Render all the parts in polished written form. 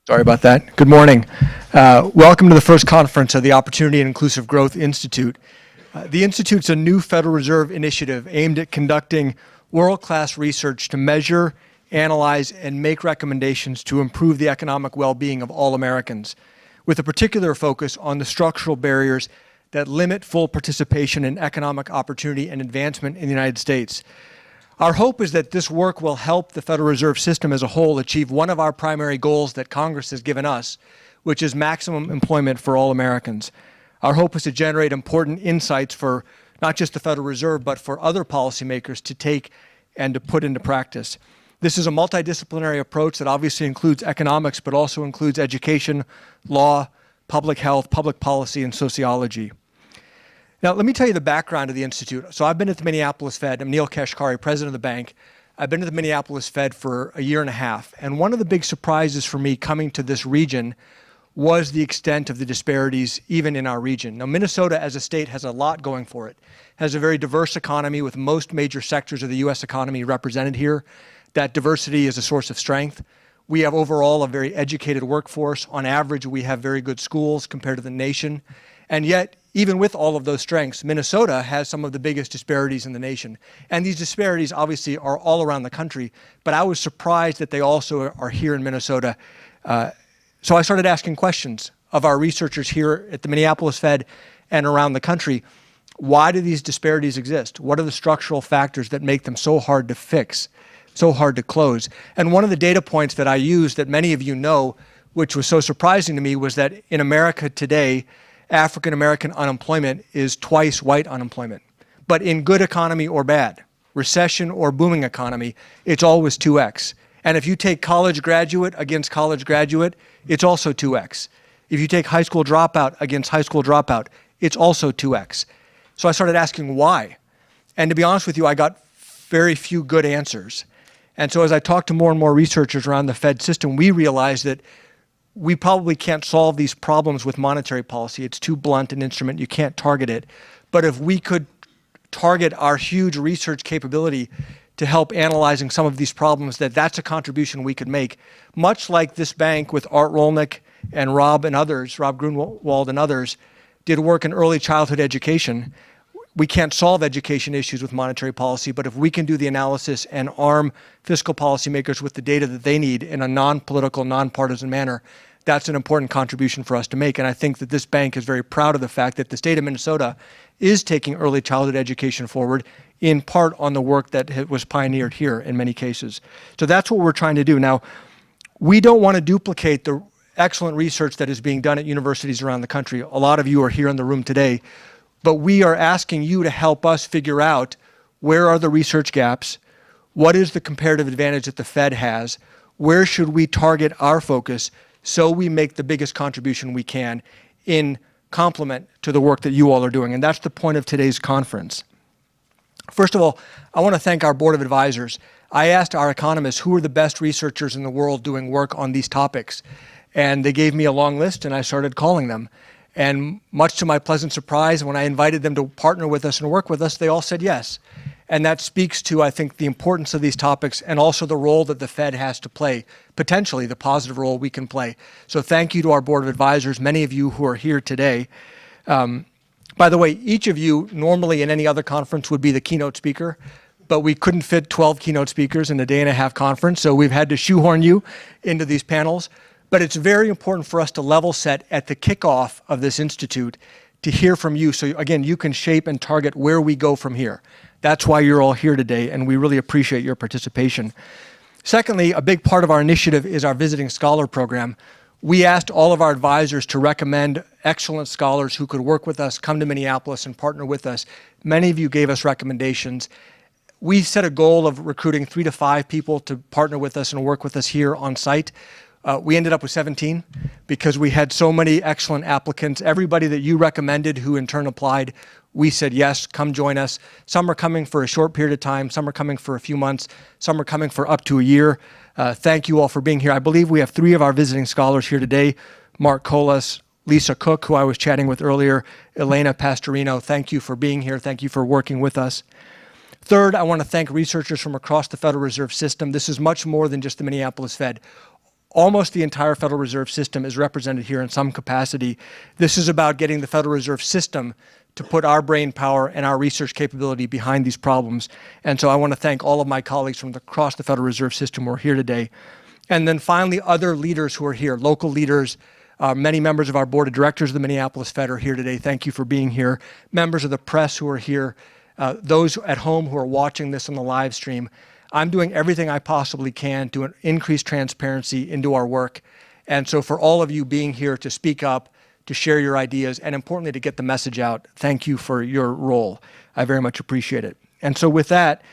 Sorry about that. Good morning. Welcome to the first conference of the Opportunity and Inclusive Growth Institute. The Institute's a new Federal Reserve initiative aimed at conducting world-class research to measure, analyze, and make recommendations to improve the economic well-being of all Americans, with a particular focus on the structural barriers that limit full participation in economic opportunity and advancement in the United States. Our hope is that this work will help the Federal Reserve System as a whole achieve one of our primary goals that Congress has given us, which is maximum employment for all Americans. Our hope is to generate important insights for not just the Federal Reserve, but for other policymakers to take and to put into practice. This is a multidisciplinary approach that obviously includes economics, but also includes education, law, public health, public policy, and sociology. Now, let me tell you the background of the Institute. So I've been at the Minneapolis Fed. I'm Neil Kashkari, president of the bank. I've been at the Minneapolis Fed for a year and a half. And one of the big surprises for me coming to this region was the extent of the disparities even in our region. Now, Minnesota as a state has a lot going for it. It has a very diverse economy with most major sectors of the U.S. economy represented here. That diversity is a source of strength. We have overall a very educated workforce. On average, we have very good schools compared to the nation. And yet, even with all of those strengths, Minnesota has some of the biggest disparities in the nation. And these disparities obviously are all around the country, but I was surprised that they also are here in Minnesota. So I started asking questions of our researchers here at the Minneapolis Fed and around the country. Why do these disparities exist? What are the structural factors that make them so hard to fix, so hard to close? And one of the data points that I used that many of you know, which was so surprising to me, was that in America today, African-American unemployment is twice white unemployment. But in good economy or bad, recession or booming economy, it's always 2x. And if you take college graduate against college graduate, it's also 2x. If you take high school dropout against high school dropout, it's also 2x. So I started asking why. And to be honest with you, I got very few good answers. And so as I talked to more and more researchers around the Fed system, we realized that we probably can't solve these problems with monetary policy. It's too blunt an instrument. You can't target it. But if we could target our huge research capability to help analyzing some of these problems, that's a contribution we could make. Much like this bank with Art Rolnick and Rob Grunwald and others, did work in early childhood education. We can't solve education issues with monetary policy, but if we can do the analysis and arm fiscal policymakers with the data that they need in a non-political, non-partisan manner, that's an important contribution for us to make. And I think that this bank is very proud of the fact that the state of Minnesota is taking early childhood education forward, in part on the work that was pioneered here in many cases. So that's what we're trying to do. Now, we don't want to duplicate the excellent research that is being done at universities around the country. A lot of you are here in the room today. But we are asking you to help us figure out where are the research gaps, what is the comparative advantage that the Fed has, where should we target our focus so we make the biggest contribution we can in complement to the work that you all are doing. And that's the point of today's conference. First of all, I want to thank our board of advisors. I asked our economists who are the best researchers in the world doing work on these topics. And they gave me a long list and I started calling them. And much to my pleasant surprise, when I invited them to partner with us and work with us, they all said yes. And that speaks to, I think, the importance of these topics and also the role that the Fed has to play, potentially the positive role we can play. So thank you to our board of advisors, many of you who are here today. By the way, each of you normally in any other conference would be the keynote speaker, but we couldn't fit 12 keynote speakers in a day-and-a-half conference, so we've had to shoehorn you into these panels. But it's very important for us to level set at the kickoff of this institute to hear from you. So again, you can shape and target where we go from here. That's why you're all here today, and we really appreciate your participation. Secondly, a big part of our initiative is our Visiting Scholar Program. We asked all of our advisors to recommend excellent scholars who could work with us, come to Minneapolis and partner with us. Many of you gave us recommendations. We set a goal of recruiting 3 to 5 people to partner with us and work with us here on site. We ended up with 17 because we had so many excellent applicants. Everybody that you recommended who in turn applied, we said, yes, come join us. Some are coming for a short period of time. Some are coming for a few months. Some are coming for up to a year. Thank you all for being here. I believe we have 3 of our visiting scholars here today. Mark Colas, Lisa Cook, who I was chatting with earlier, Elena Pastorino. Thank you for being here. Thank you for working with us. Third, I want to thank researchers from across the Federal Reserve System. This is much more than just the Minneapolis Fed. almost the entire Federal Reserve System is represented here in some capacity. This is about getting the Federal Reserve System to put our brain power and our research capability behind these problems. And so I want to thank all of my colleagues from across the Federal Reserve System who are here today. And then finally, other leaders who are here, local leaders, many members of our board of directors of the Minneapolis Fed are here today. Thank you for being here. Members of the press who are here, those at home who are watching this on the live stream. I'm doing everything I possibly can to increase transparency into our work. And so for all of you being here to speak up, to share your ideas, and importantly, to get the message out, thank you for your role. I very much appreciate it. And so with that,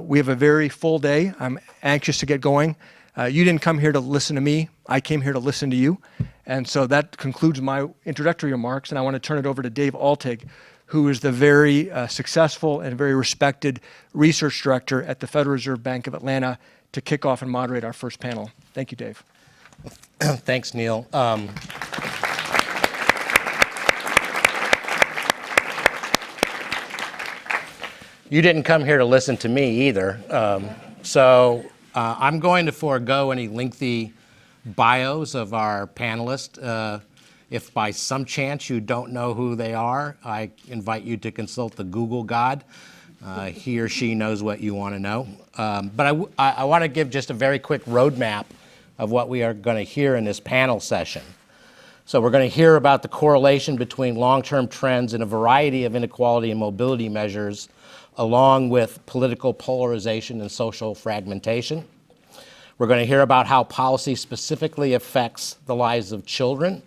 we have a very full day. I'm anxious to get going. You didn't come here to listen to me. I came here to listen to you. And so that concludes my introductory remarks, and I want to turn it over to Dave Altig, who is the very successful and very respected research director at the Federal Reserve Bank of Atlanta, to kick off and moderate our first panel. Thank you, Dave. Thanks, Neil. You didn't come here to listen to me either. I'm going to forego any lengthy bios of our panelists. If by some chance you don't know who they are, I invite you to consult the Google God. He or she knows what you want to know. But I want to give just a very quick roadmap of what we are going to hear in this panel session. So we're going to hear about the correlation between long-term trends in a variety of inequality and mobility measures, along with political polarization and social fragmentation. We're going to hear about how policy specifically affects the lives of children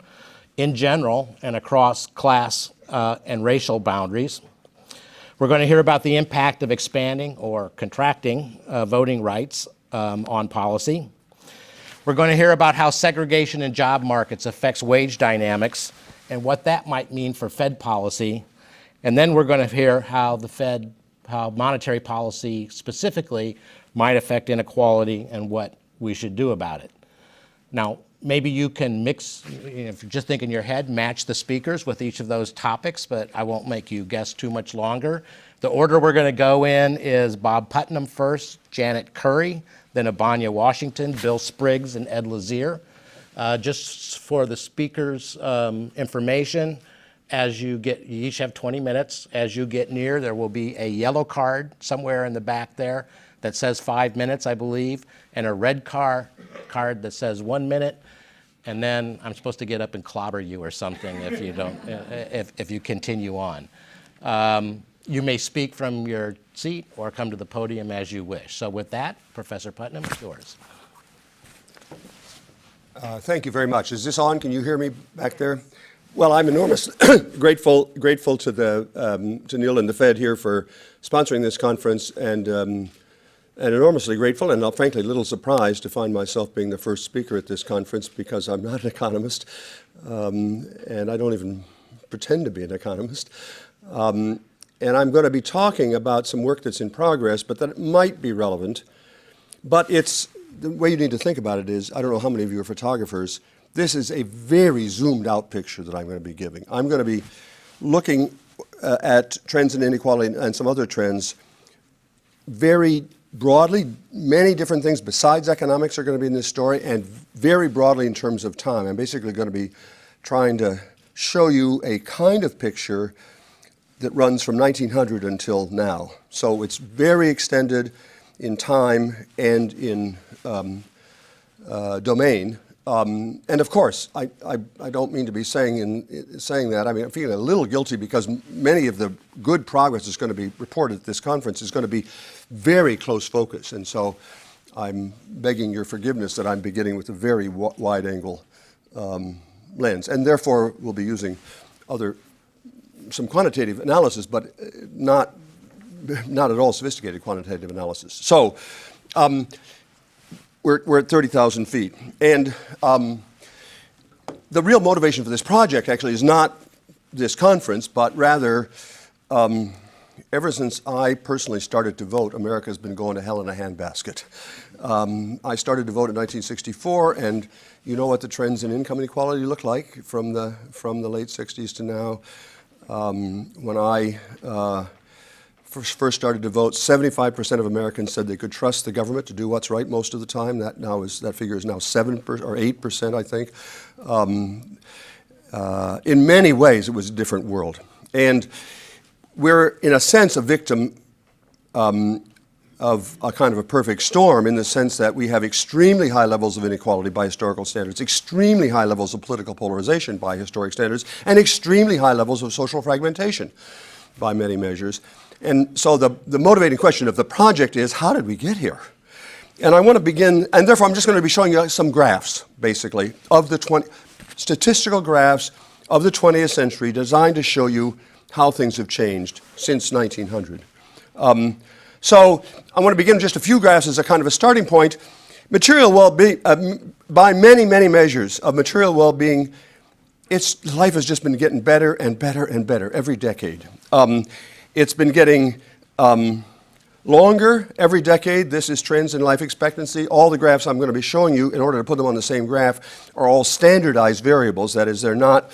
in general and across class and racial boundaries. We're going to hear about the impact of expanding or contracting voting rights on policy. We're going to hear about how segregation in job markets affects wage dynamics and what that might mean for Fed policy. And then we're going to hear how how monetary policy specifically might affect inequality and what we should do about it. Now, maybe you can mix, if you just think in your head, match the speakers with each of those topics, but I won't make you guess too much longer. The order we're going to go in is Bob Putnam first, Janet Curry, then Abanya Washington, Bill Spriggs, and Ed Lazier. Just for the speakers' information, you each have 20 minutes. As you get near, there will be a yellow card somewhere in the back there that says 5 minutes, I believe, and a red card that says 1 minute. And then I'm supposed to get up and clobber you or something if you don't, if you continue on. You may speak from your seat or come to the podium as you wish. So with that, Professor Putnam, it's yours. Thank you very much. Is this on? Can you hear me back there? Well, I'm enormously grateful to Neil and the Fed here for sponsoring this conference, and enormously grateful and frankly a little surprised to find myself being the first speaker at this conference, because I'm not an economist, and I don't even pretend to be an economist. And I'm going to be talking about some work that's in progress, but that might be relevant. But the way you need to think about it is, I don't know how many of you are photographers, this is a very zoomed out picture that I'm going to be giving. I'm going to be looking at trends in inequality and some other trends very broadly. Many different things besides economics are going to be in this story, and very broadly in terms of time. I'm basically going to be trying to show you a kind of picture that runs from 1900 until now. So it's very extended in time and in domain. And of course, I don't mean to be saying that. I mean, I'm feeling a little guilty because many of the good progress that's going to be reported at this conference is going to be very close focus. And so I'm begging your forgiveness that I'm beginning with a very wide angle lens. And therefore, we'll be using some quantitative analysis, but not at all sophisticated quantitative analysis. So we're at 30,000 feet. And the real motivation for this project actually is not this conference, but rather ever since I personally started to vote, America's been going to hell in a handbasket. I started to vote in 1964, and you know what the trends in income inequality look like from the late 60s to now. When I first started to vote, 75% of Americans said they could trust the government to do what's right most of the time. That figure is now 7% or 8%, I think. In many ways, it was a different world. And we're, in a sense, a victim of a kind of a perfect storm, in the sense that we have extremely high levels of inequality by historical standards, extremely high levels of political polarization by historic standards, and extremely high levels of social fragmentation by many measures. And so the motivating question of the project is, how did we get here? And I want to begin, and therefore I'm just going to be showing you some graphs, basically, of the statistical graphs of the 20th century designed to show you how things have changed since 1900. So I want to begin with just a few graphs as a kind of a starting point. Material well-being, by many, many measures of material well-being, life has just been getting better and better and better every decade. It's been getting longer every decade. This is trends in life expectancy. All the graphs I'm going to be showing you, in order to put them on the same graph, are all standardized variables. That is, they're not,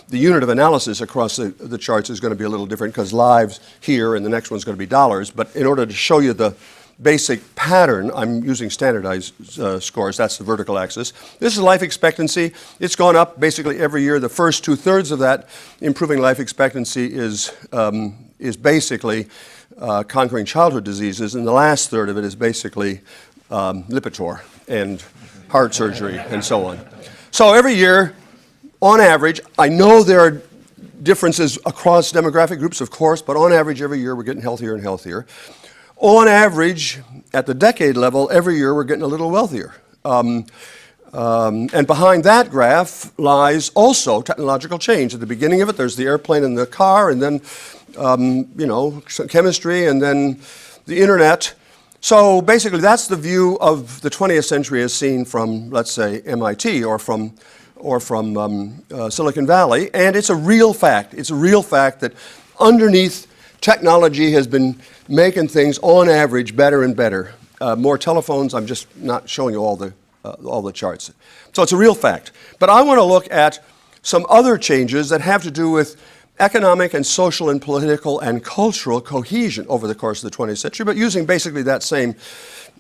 the unit of analysis across the charts is going to be a little different, because lives here and the next one's going to be dollars. But in order to show you the basic pattern, I'm using standardized scores. That's the vertical axis. This is life expectancy. It's gone up basically every year. The first 2/3 of that improving life expectancy is basically conquering childhood diseases, and the last third of it is basically Lipitor and heart surgery and so on. So every year, on average, I know there are differences across demographic groups, of course, but on average every year we're getting healthier and healthier. On average, at the decade level, every year we're getting a little wealthier. And behind that graph lies also technological change. At the beginning of it, there's the airplane and the car, and then chemistry, and then the internet. So basically, that's the view of the 20th century as seen from, let's say, MIT or from Silicon Valley. And it's a real fact. It's a real fact that underneath, technology has been making things on average better and better. More telephones. I'm just not showing you all the charts. So it's a real fact. But I want to look at some other changes that have to do with economic and social and political and cultural cohesion over the course of the 20th century, but using basically that same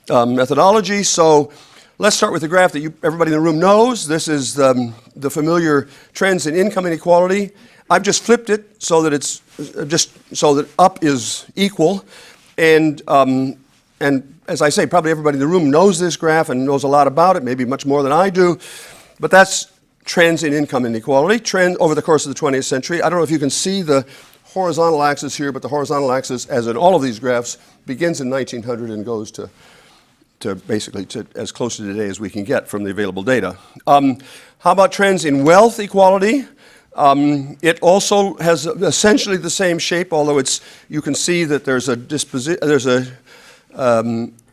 methodology. So let's start with the graph that everybody in the room knows. This is the familiar trends in income inequality. I've just flipped it so that it's just so that up is equal, and as I say, probably everybody in the room knows this graph and knows a lot about it, maybe much more than I do, but that's trends in income inequality, trend over the course of the 20th century. I don't know if you can see the horizontal axis here, but the horizontal axis, as in all of these graphs, begins in 1900 and goes to basically to as close to today as we can get from the available data. How about trends in wealth equality? It also has essentially the same shape, although you can see that there's a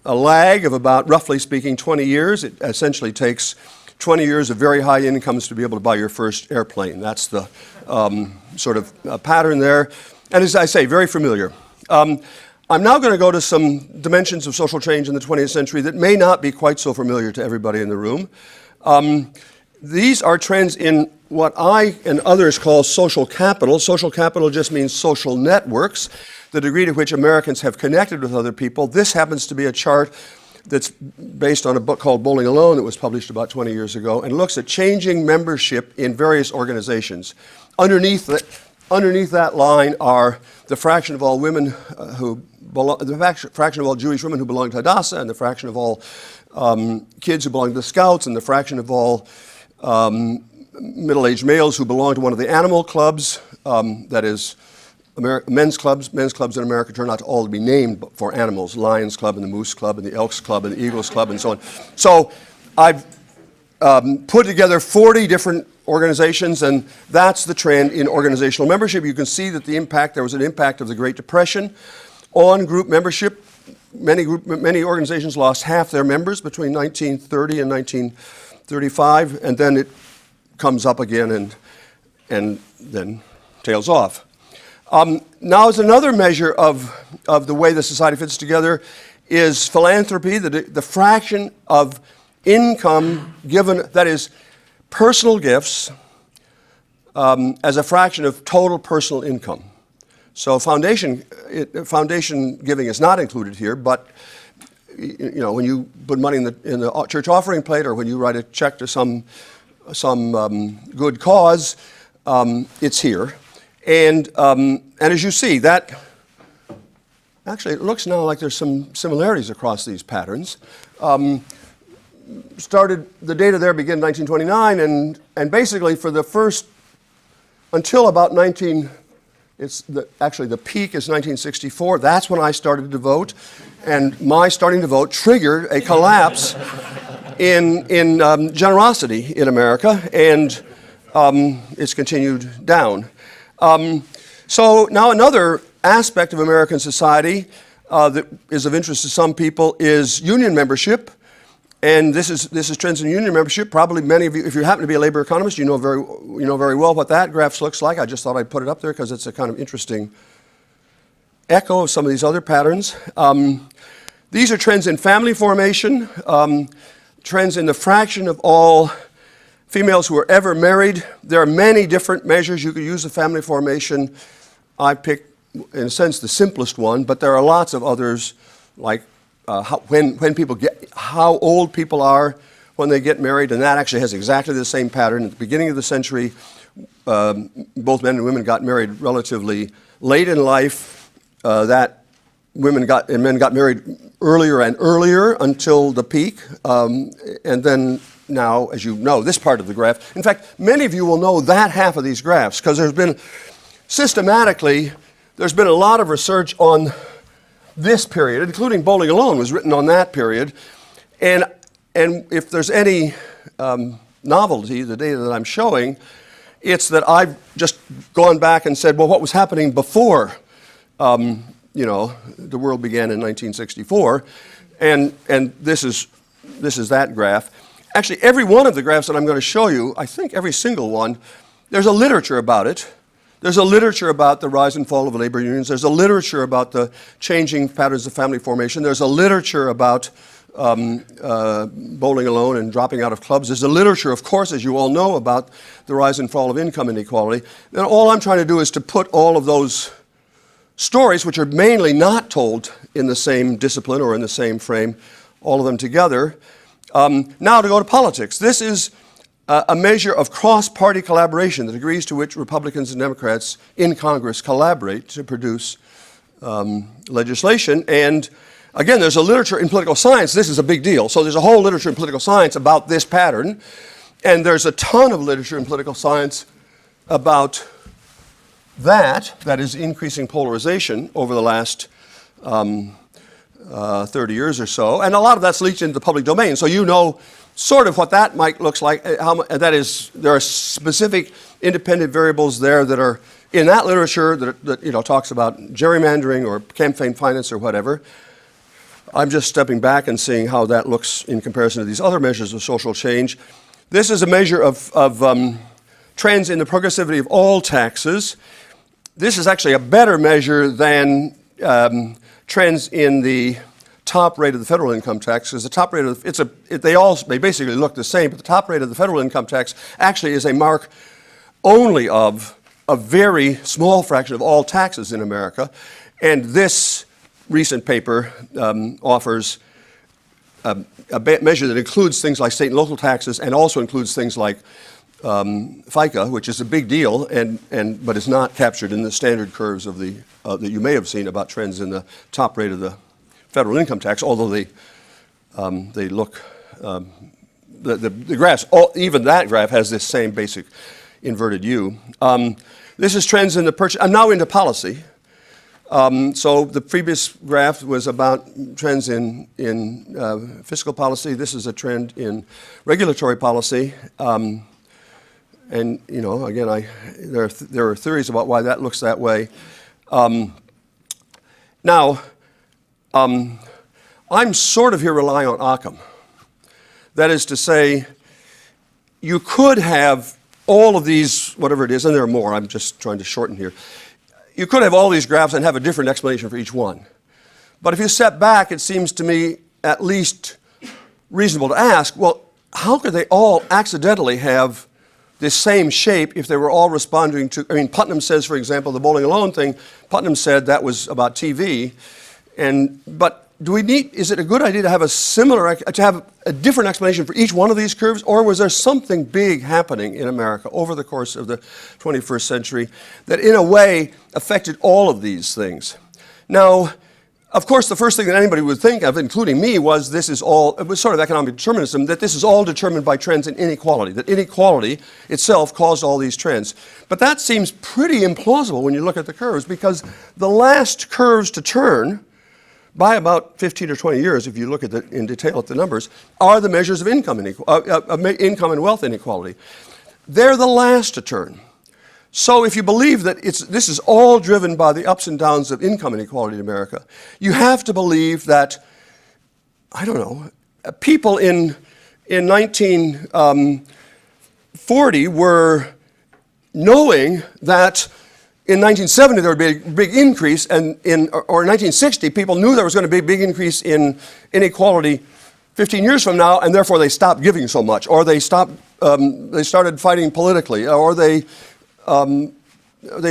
lag of about, roughly speaking, 20 years. It essentially takes 20 years of very high incomes to be able to buy your first airplane. That's the sort of pattern there. And as I say, very familiar. I'm now going to go to some dimensions of social change in the 20th century that may not be quite so familiar to everybody in the room. These are trends in what I and others call social capital. Social capital just means social networks, the degree to which Americans have connected with other people. This happens to be a chart that's based on a book called Bowling Alone that was published about 20 years ago, and looks at changing membership in various organizations. Underneath that line are the fraction of all women the fraction of all Jewish women who belong to Hadassah, and the fraction of all kids who belong to the Scouts, and the fraction of all middle-aged males who belong to one of the animal clubs, that is, men's clubs in America turn out to all be named for animals: Lions Club and the Moose Club and the Elks Club and the Eagles Club and so on. So I've put together 40 different organizations, and that's the trend in organizational membership. You can see that there was an impact of the Great Depression on group membership. Many organizations lost half their members between 1930 and 1935, and then it comes up again and then tails off. Now, as another measure of the way the society fits together is philanthropy, the fraction of income given, that is, personal gifts, as a fraction of total personal income. So foundation giving is not included here, but when you put money in the church offering plate, or when you write a check to some good cause, it's here. And as you see, that actually it looks now like there's some similarities across these patterns. The data there began in 1929, and basically for the first until about actually the peak is 1964. That's when I started to vote, and my starting to vote triggered a collapse in generosity in America, and it's continued down. So now another aspect of American society that is of interest to some people is union membership. And this is trends in union membership. Probably many of you, if you happen to be a labor economist, you know very well what that graph looks like. I just thought I'd put it up there because it's a kind of interesting echo of some of these other patterns. These are trends in family formation, trends in the fraction of all females who are ever married. There are many different measures you could use of family formation. I picked, in a sense, the simplest one, but there are lots of others, like how old people are when they get married, and that actually has exactly the same pattern. At the beginning of the century, both men and women got married relatively late in life. That women and men got married earlier and earlier until the peak, and then now, as you know, this part of the graph. In fact, many of you will know that half of these graphs because there's been a lot of research on this period, including Bowling Alone was written on that period. And if there's any novelty, the data that I'm showing, it's that I've just gone back and said, well, what was happening before the world began in 1964? And this is that graph. Actually, every one of the graphs that I'm going to show you, I think every single one, there's a literature about it. There's a literature about the rise and fall of labor unions. There's a literature about the changing patterns of family formation. There's a literature about bowling alone and dropping out of clubs. There's a literature, of course, as you all know, about the rise and fall of income inequality. And all I'm trying to do is to put all of those stories, which are mainly not told in the same discipline or in the same frame, all of them together. Now to go to politics. This is a measure of cross-party collaboration, the degrees to which Republicans and Democrats in Congress collaborate to produce legislation. And again, there's a literature in political science. This is a big deal. So there's a whole literature in political science about this pattern. And there's a ton of literature in political science about that is increasing polarization over the last 30 years or so. And a lot of that's leaked into the public domain. So you know sort of what that might look like. That is, there are specific independent variables there that are in that literature that talks about gerrymandering or campaign finance or whatever. I'm just stepping back and seeing how that looks in comparison to these other measures of social change. This is a measure of trends in the progressivity of all taxes. This is actually a better measure than trends in the top rate of the federal income tax, because the top rate of they basically look the same, but the top rate of the federal income tax actually is a mark only of a very small fraction of all taxes in America. And this recent paper offers a measure that includes things like state and local taxes and also includes things like FICA, which is a big deal, but is not captured in the standard curves of that you may have seen about trends in the top rate of the federal income tax, although they look, the graphs, even that graph has this same basic inverted U. This is trends in the purchase. I'm now into policy. So the previous graph was about trends in fiscal policy. This is a trend in regulatory policy. And again, there are theories about why that looks that way. Now, I'm sort of here relying on Occam. That is to say, you could have all of these, whatever it is, and there are more, I'm just trying to shorten here. You could have all these graphs and have a different explanation for each one. But if you step back, it seems to me at least reasonable to ask, well, how could they all accidentally have this same shape if they were all responding to, I mean, Putnam says, for example, the bowling alone thing, Putnam said that was about TV. But is it a good idea to have a different explanation for each one of these curves, or was there something big happening in America over the course of the 21st century that in a way affected all of these things? Now, of course, the first thing that anybody would think of, including me, was it was sort of economic determinism, that this is all determined by trends in inequality, that inequality itself caused all these trends. But that seems pretty implausible when you look at the curves, because the last curves to turn, by about 15 or 20 years, if you look at in detail at the numbers, are the measures of income and wealth inequality. They're the last to turn. So if you believe that this is all driven by the ups and downs of income inequality in America, you have to believe that, I don't know, people in 1940 were knowing that in 1970 there would be a big increase, or in 1960 people knew there was going to be a big increase in inequality 15 years from now, and therefore they stopped giving so much, or they started fighting politically, or they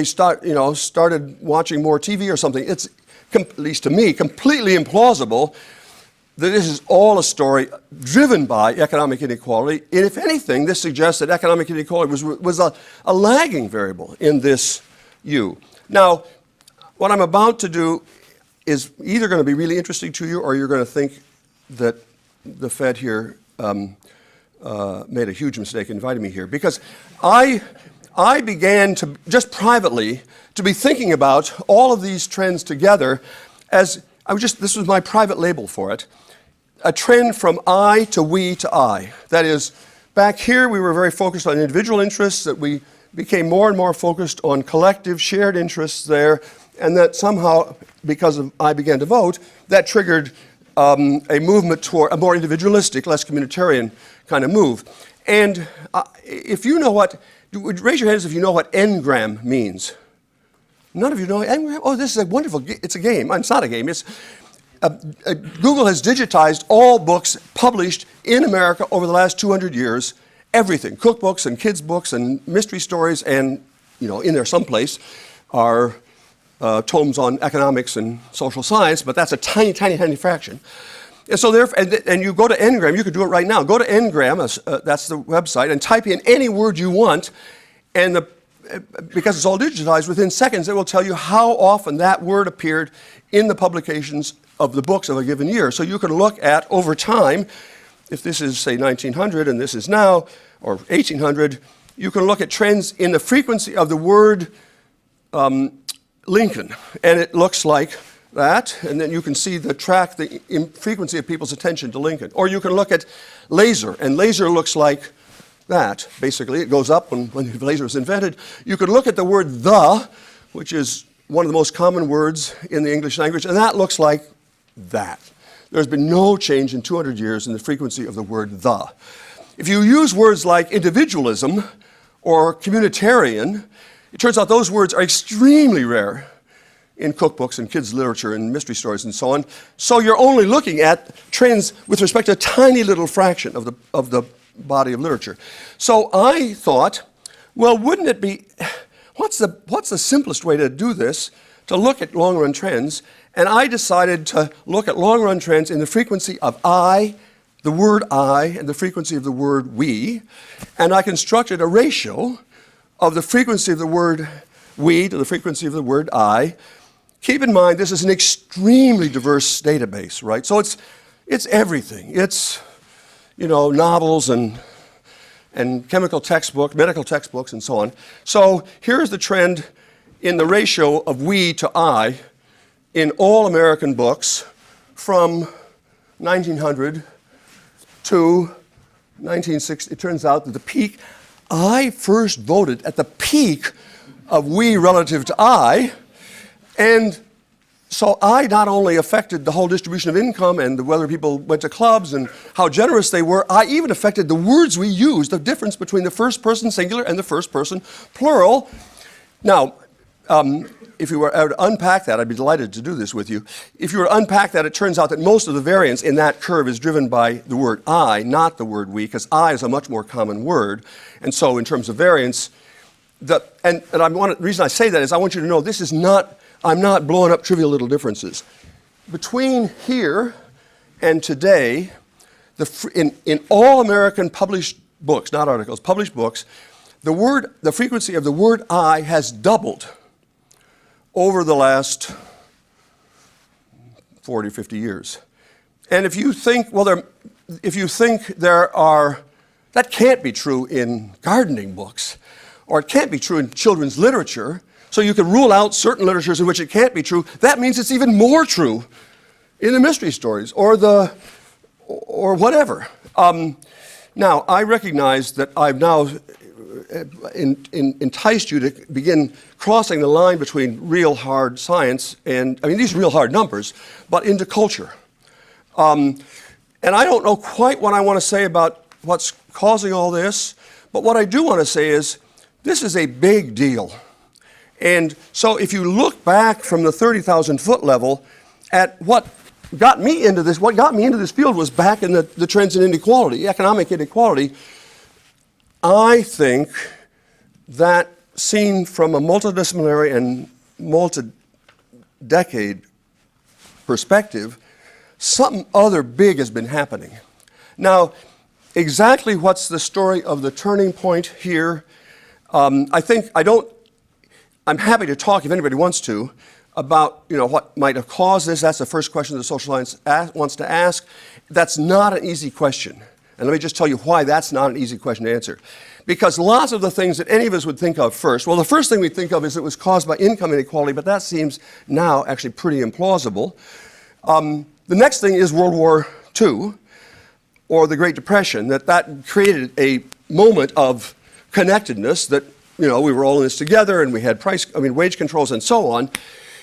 started watching more TV or something. It's, at least to me, completely implausible that this is all a story driven by economic inequality. And if anything, this suggests that economic inequality was a lagging variable in this U. Now, what I'm about to do is either going to be really interesting to you, or you're going to think that the Fed here made a huge mistake inviting me here, because I began to, just privately, to be thinking about all of these trends together as, this was my private label for it, a trend from I to we to I. That is, back here we were very focused on individual interests, that we became more and more focused on collective shared interests there, and that somehow, because I began to vote, that triggered a movement toward a more individualistic, less communitarian kind of move. And if you know raise your hands if you know what engram means. None of you know engram? Oh, this is a wonderful, it's a game. It's not a game. It's Google has digitized all books published in America over the last 200 years. Everything, cookbooks and kids' books and mystery stories, and in there someplace are tomes on economics and social science, but that's a tiny, tiny, tiny fraction. And so and you go to Ngram, you could do it right now. Go to Ngram, that's the website, and type in any word you want, and because it's all digitized, within seconds it will tell you how often that word appeared in the publications of the books of a given year. So you can look at, over time, if this is, say, 1900 and this is now, or 1800, you can look at trends in the frequency of the word Lincoln, and it looks like that, and then you can see the frequency of people's attention to Lincoln. Or you can look at laser, and laser looks like that. Basically, it goes up when the laser was invented. You could look at the word the, which is one of the most common words in the English language, and that looks like that. There's been no change in 200 years in the frequency of the word the. If you use words like individualism or communitarian, it turns out those words are extremely rare in cookbooks and kids' literature and mystery stories and so on. So you're only looking at trends with respect to a tiny little fraction of the body of literature. So I thought, well, wouldn't it be, what's the simplest way to do this, to look at long-run trends? And I decided to look at long-run trends in the frequency of I, the word I, and the frequency of the word we. And I constructed a ratio of the frequency of the word we to the frequency of the word I. Keep in mind, this is an extremely diverse database, right? So it's everything. It's, novels and chemical textbooks, medical textbooks, and so on. So here's the trend in the ratio of we to I in all American books from 1900 to 1960. It turns out that the peak, I first voted at the peak of we relative to I, and so I not only affected the whole distribution of income and whether people went to clubs and how generous they were, I even affected the words we used, the difference between the first person singular and the first person plural. Now, if you were to unpack that, I'd be delighted to do this with you. If you were to unpack that, it turns out that most of the variance in that curve is driven by the word I, not the word we, because I is a much more common word. And so in terms of variance, the reason I say that is I want you to know this is not, I'm not blowing up trivial little differences. Between here and today, in all American published books, not articles, published books, the frequency of the word I has doubled over the last 40, 50 years. And if you think, that can't be true in gardening books, or it can't be true in children's literature, so you can rule out certain literatures in which it can't be true, that means it's even more true in the mystery stories or whatever. Now, I recognize that I've now enticed you to begin crossing the line between real hard science and, these are real hard numbers, but into culture. And I don't know quite what I want to say about what's causing all this, but what I do want to say is this is a big deal. And so if you look back from the 30,000 foot level at what got me into this field was back in the trends in inequality, economic inequality. I think that seen from a multidisciplinary and multi-decade perspective, something other big has been happening. Now, exactly what's the story of the turning point here? I'm happy to talk if anybody wants to about what might have caused this. That's the first question the social science wants to ask. That's not an easy question. And let me just tell you why that's not an easy question to answer. Because lots of the things that any of us would think of first, well, the first thing we think of is it was caused by income inequality, but that seems now actually pretty implausible. The next thing is World War II, or the Great Depression, that created a moment of connectedness that, we were all in this together and we had wage controls and so on.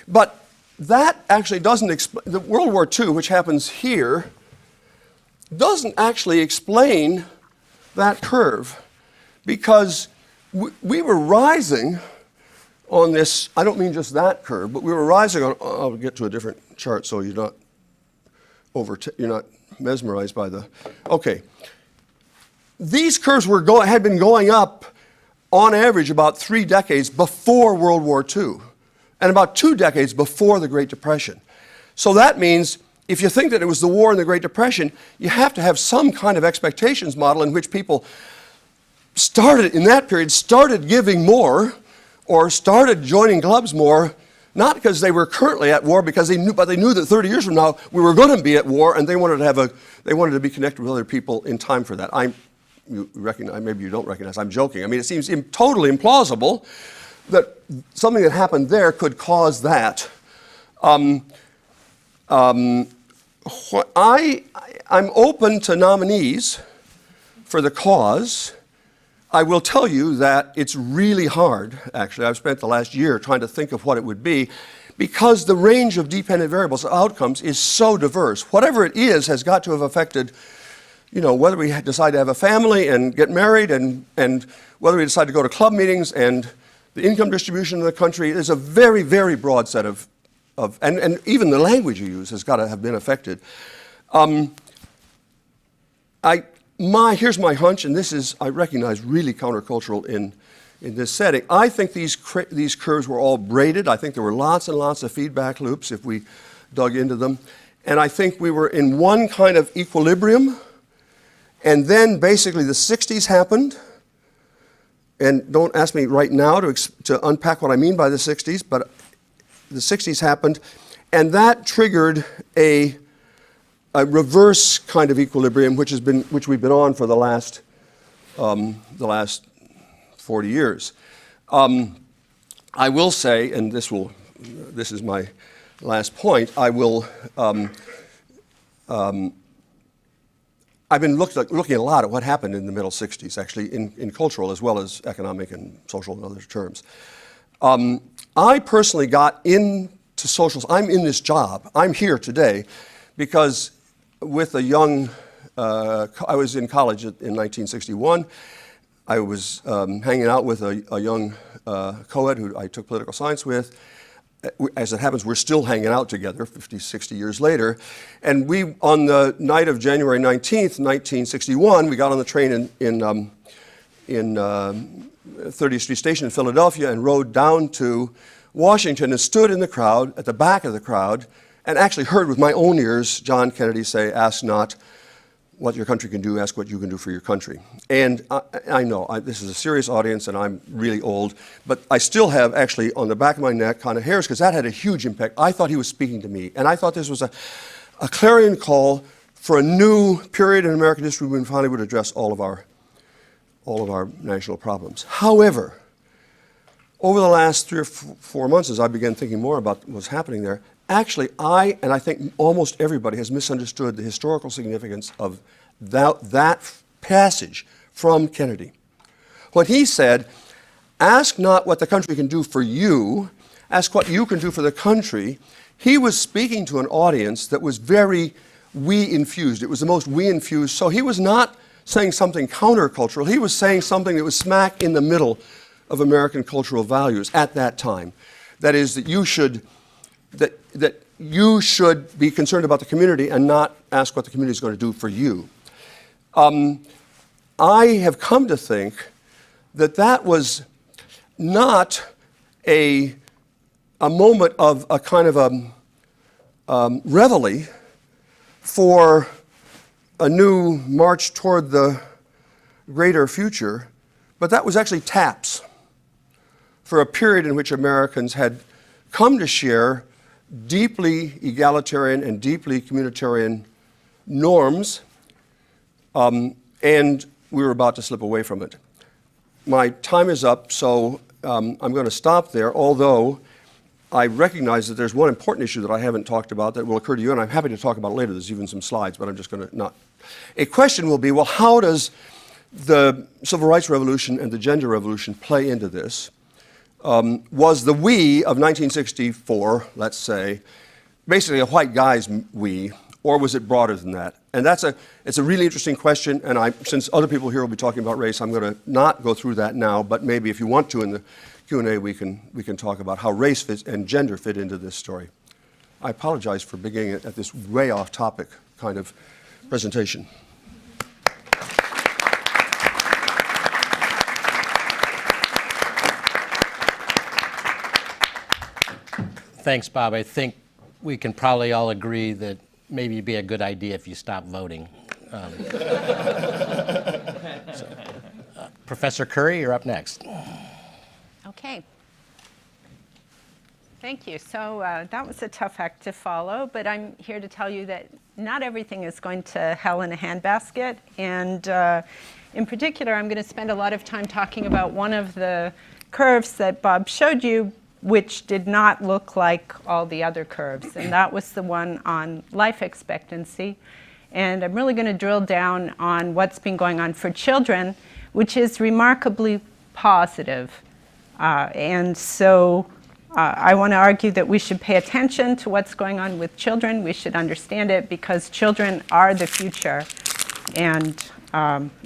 But that actually doesn't explain, the World War II, which happens here, doesn't actually explain that curve, because we were rising on this, I don't mean just that curve, but we were rising on, I'll get to a different chart so you're not mesmerized by okay. These curves had been going up on average about 3 decades before World War II, and about 2 decades before the Great Depression. So that means if you think that it was the war and the Great Depression, you have to have some kind of expectations model in which people started giving more or started joining clubs more, not because they were currently at war, but they knew that 30 years from now we were going to be at war, and they wanted to be connected with other people in time for that. Maybe you don't recognize, I'm joking. It seems totally implausible that something that happened there could cause that. I'm open to nominees for the cause. I will tell you that it's really hard, actually. I've spent the last year trying to think of what it would be, because the range of dependent variables, outcomes, is so diverse. Whatever it is has got to have affected, whether we decide to have a family and get married, and whether we decide to go to club meetings, and the income distribution in the country. There's a very, very broad set of and even the language you use has got to have been affected. Here's my hunch, and this is, I recognize, really countercultural in this setting. I think these curves were all braided. I think there were lots and lots of feedback loops if we dug into them. And I think we were in one kind of equilibrium, and then basically the 60s happened. And don't ask me right now to unpack what I mean by the 60s, but the 60s happened, and that triggered a reverse kind of equilibrium, which we've been on for the last 40 years. I will say, and this is my last point. I've been looking a lot at what happened in the middle 60s, actually, in cultural as well as economic and social and other terms. I personally got into socials. I'm in this job. I'm here today because with a young, I was in college in 1961. I was hanging out with a young co-ed who I took political science with. as it happens, we're still hanging out together 50, 60 years later. And we, on the night of January 19th, 1961, we got on the train in 30th Street Station in Philadelphia and rode down to Washington and stood in the crowd, at the back of the crowd, and actually heard with my own ears John Kennedy say, "Ask not what your country can do, ask what you can do for your country." And I know this is a serious audience and I'm really old, but I still have actually on the back of my neck kind of hairs because that had a huge impact. I thought he was speaking to me, and I thought this was a clarion call for a new period in American history when finally would address all of our national problems. However, over the last 3 or 4 months, as I began thinking more about what's happening there, actually, and I think almost everybody has misunderstood the historical significance of that passage from Kennedy. When he said, "Ask not what the country can do for you, ask what you can do for the country," he was speaking to an audience that was very we-infused. It was the most we-infused. So he was not saying something countercultural. He was saying something that was smack in the middle of American cultural values at that time. That is, that you should be concerned about the community and not ask what the community is going to do for you. I have come to think that was not a moment of a kind of a reveille for a new march toward the greater future, but that was actually taps for a period in which Americans had come to share deeply egalitarian and deeply communitarian norms, and we were about to slip away from it. My time is up, so I'm going to stop there, although I recognize that there's one important issue that I haven't talked about that will occur to you, and I'm happy to talk about it later. There's even some slides, but I'm just going to not. A question will be, well, how does the Civil Rights Revolution and the gender revolution play into this? Was the we of 1964, let's say, basically a white guy's we, or was it broader than that? And it's a really interesting question, and since other people here will be talking about race, I'm going to not go through that now, but maybe if you want to in the Q&A, we can talk about how race fits and gender fit into this story. I apologize for beginning it at this way off topic kind of presentation. Thanks, Bob. I think we can probably all agree that maybe it'd be a good idea if you stop voting. Professor Curry, you're up next. Okay. Thank you. So that was a tough act to follow, but I'm here to tell you that not everything is going to hell in a handbasket. And in particular, I'm going to spend a lot of time talking about one of the curves that Bob showed you, which did not look like all the other curves. And that was the one on life expectancy. And I'm really going to drill down on what's been going on for children, which is remarkably positive. And so I want to argue that we should pay attention to what's going on with children. We should understand it because children are the future. And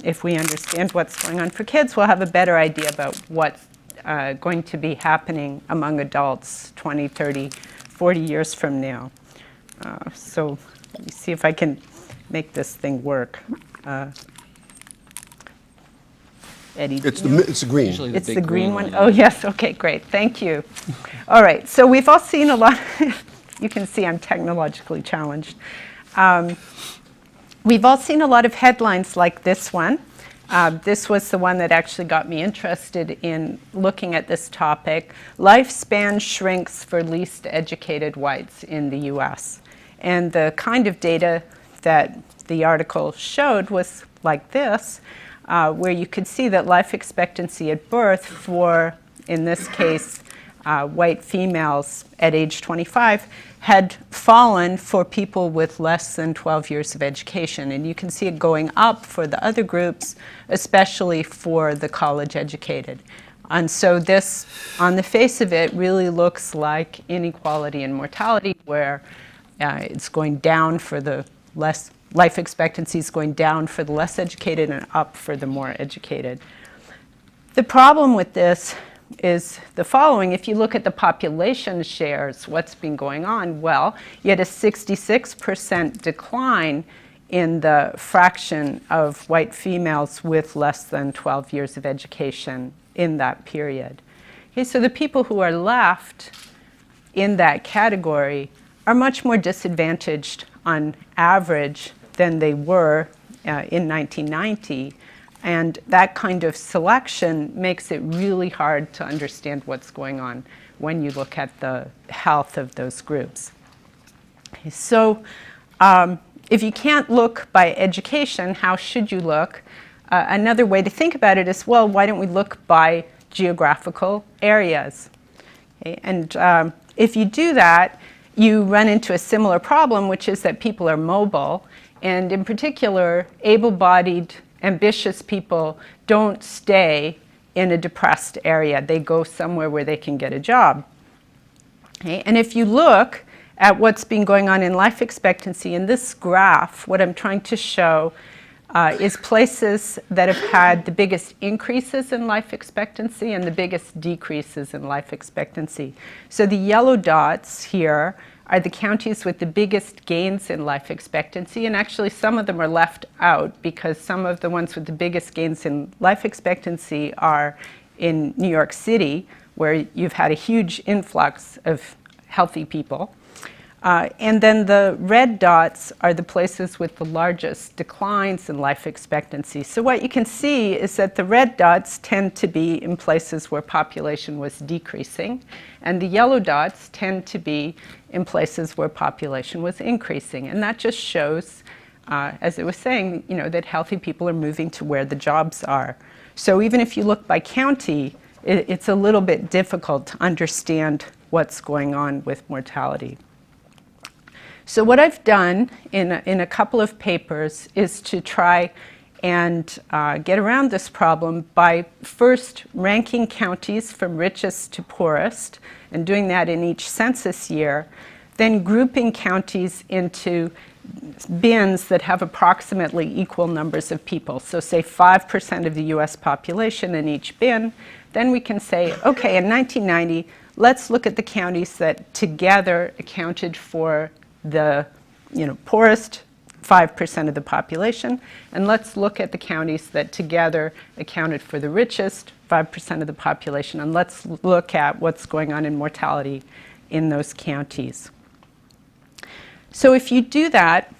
if we understand what's going on for kids, we'll have a better idea about what's going to be happening among adults 20, 30, 40 years from now. So let me see if I can make this thing work. Eddie, It's the green. it's the green one? Oh, yes. Okay, great. Thank you. All right. So we've all seen a lot. You can see I'm technologically challenged. We've all seen a lot of headlines like this one. This was the one that actually got me interested in looking at this topic. Lifespan shrinks for least educated whites in the U.S. And the kind of data that the article showed was like this, where you could see that life expectancy at birth for, in this case, white females at age 25 had fallen for people with less than 12 years of education. And you can see it going up for the other groups, especially for the college educated. And so this, on the face of it, really looks like inequality in mortality, where it's going down for the less, life expectancy is going down for the less educated and up for the more educated. The problem with this is the following. If you look at the population shares, what's been going on? Well, you had a 66% decline in the fraction of white females with less than 12 years of education in that period. Okay, so the people who are left in that category are much more disadvantaged on average than they were in 1990. And that kind of selection makes it really hard to understand what's going on when you look at the health of those groups. Okay, so if you can't look by education, how should you look? Another way to think about it is, well, why don't we look by geographical areas? Okay, and if you do that, you run into a similar problem, which is that people are mobile, and in particular, able-bodied, ambitious people don't stay in a depressed area. They go somewhere where they can get a job. Okay, and if you look at what's been going on in life expectancy, in this graph, what I'm trying to show is places that have had the biggest increases in life expectancy and the biggest decreases in life expectancy. So the yellow dots here are the counties with the biggest gains in life expectancy, and actually some of them are left out because some of the ones with the biggest gains in life expectancy are in New York City, where you've had a huge influx of healthy people. And then the red dots are the places with the largest declines in life expectancy. So what you can see is that the red dots tend to be in places where population was decreasing, and the yellow dots tend to be in places where population was increasing. And that just shows, as it was saying, that healthy people are moving to where the jobs are. So even if you look by county, it's a little bit difficult to understand what's going on with mortality. So what I've done in a couple of papers is to try and get around this problem by first ranking counties from richest to poorest, and doing that in each census year, then grouping counties into bins that have approximately equal numbers of people. So say 5% of the US population in each bin. Then we can say, okay, in 1990, let's look at the counties that together accounted for the poorest 5% of the population, and let's look at the counties that together accounted for the richest 5% of the population, and let's look at what's going on in mortality in those counties. So if you do that,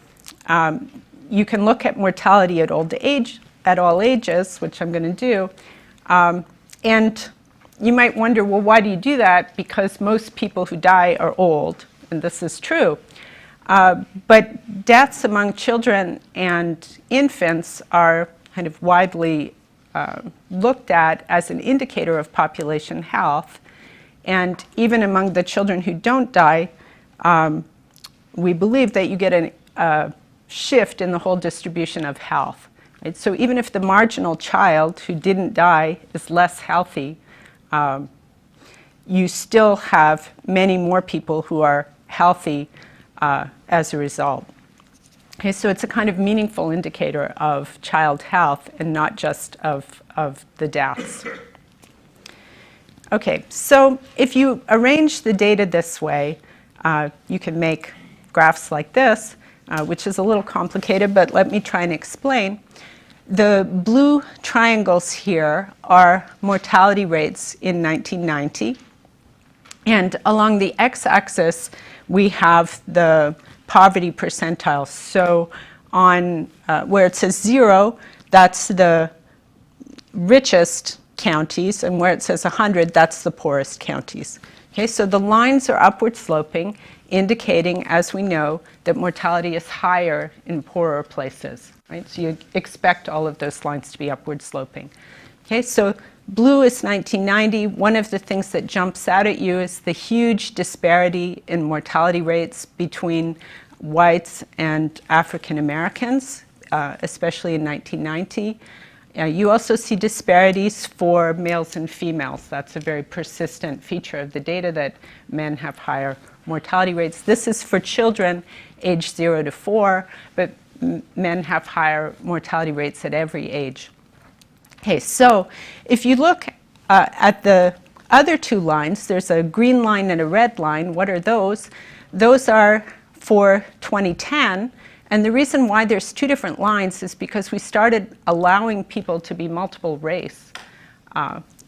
you can look at mortality at all ages, which I'm going to do, and you might wonder, well, why do you do that? Because most people who die are old, and this is true. But deaths among children and infants are kind of widely looked at as an indicator of population health. And even among the children who don't die, we believe that you get a shift in the whole distribution of health. Right? So even if the marginal child who didn't die is less healthy, you still have many more people who are healthy as a result. Okay, so it's a kind of meaningful indicator of child health and not just of the deaths. Okay, so if you arrange the data this way, you can make graphs like this, which is a little complicated, but let me try and explain. The blue triangles here are mortality rates in 1990. And along the x-axis, we have the poverty percentiles. So on where it says 0, that's the richest counties, and where it says 100, that's the poorest counties. Okay, so the lines are upward sloping, indicating, as we know, that mortality is higher in poorer places. Right? So you expect all of those lines to be upward sloping. Okay, so blue is 1990. One of the things that jumps out at you is the huge disparity in mortality rates between whites and African Americans, especially in 1990. You also see disparities for males and females. That's a very persistent feature of the data, that men have higher mortality rates. This is for children aged 0 to 4, but men have higher mortality rates at every age. Okay, so if you look at the other two lines, there's a green line and a red line. What are those? Those are for 2010. And the reason why there's two different lines is because we started allowing people to be multiple race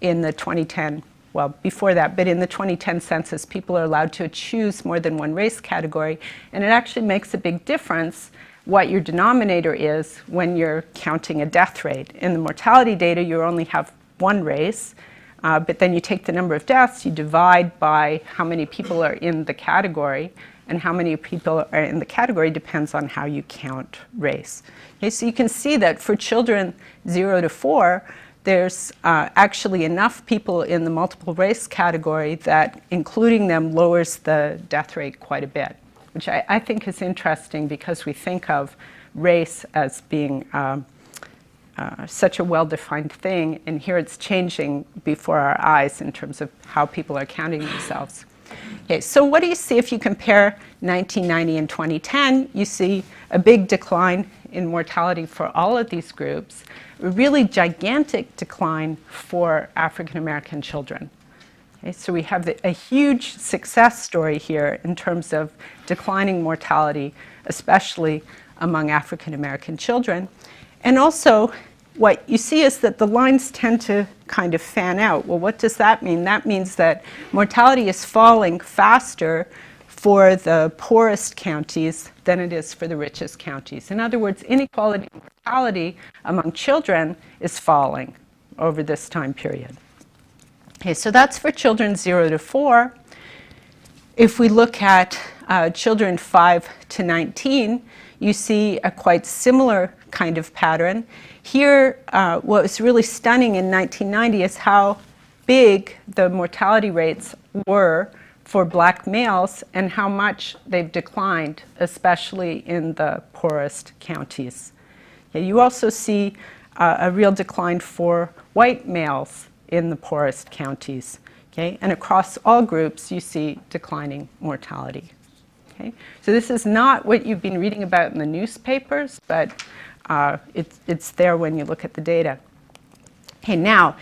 in the 2010, well, before that, but in the 2010 census, people are allowed to choose more than one race category. And it actually makes a big difference what your denominator is when you're counting a death rate. In the mortality data, you only have one race, but then you take the number of deaths, you divide by how many people are in the category, and how many people are in the category depends on how you count race. Okay, so you can see that for children 0 to 4, there's actually enough people in the multiple race category that including them lowers the death rate quite a bit, which I think is interesting because we think of race as being such a well-defined thing, and here it's changing before our eyes in terms of how people are counting themselves. Okay, so what do you see if you compare 1990 and 2010? You see a big decline in mortality for all of these groups, a really gigantic decline for African American children. Okay, so we have a huge success story here in terms of declining mortality, especially among African American children. And also, what you see is that the lines tend to kind of fan out. Well, what does that mean? That means that mortality is falling faster for the poorest counties than it is for the richest counties. In other words, inequality in mortality among children is falling over this time period. Okay, so that's for children 0 to 4. If we look at children 5 to 19, you see a quite similar kind of pattern. Here, what was really stunning in 1990 is how big the mortality rates were for black males and how much they've declined, especially in the poorest counties. Yeah, you also see a real decline for white males in the poorest counties. Okay? And across all groups, you see declining mortality. Okay? So this is not what you've been reading about in the newspapers, but it's there when you look at the data. Okay, now,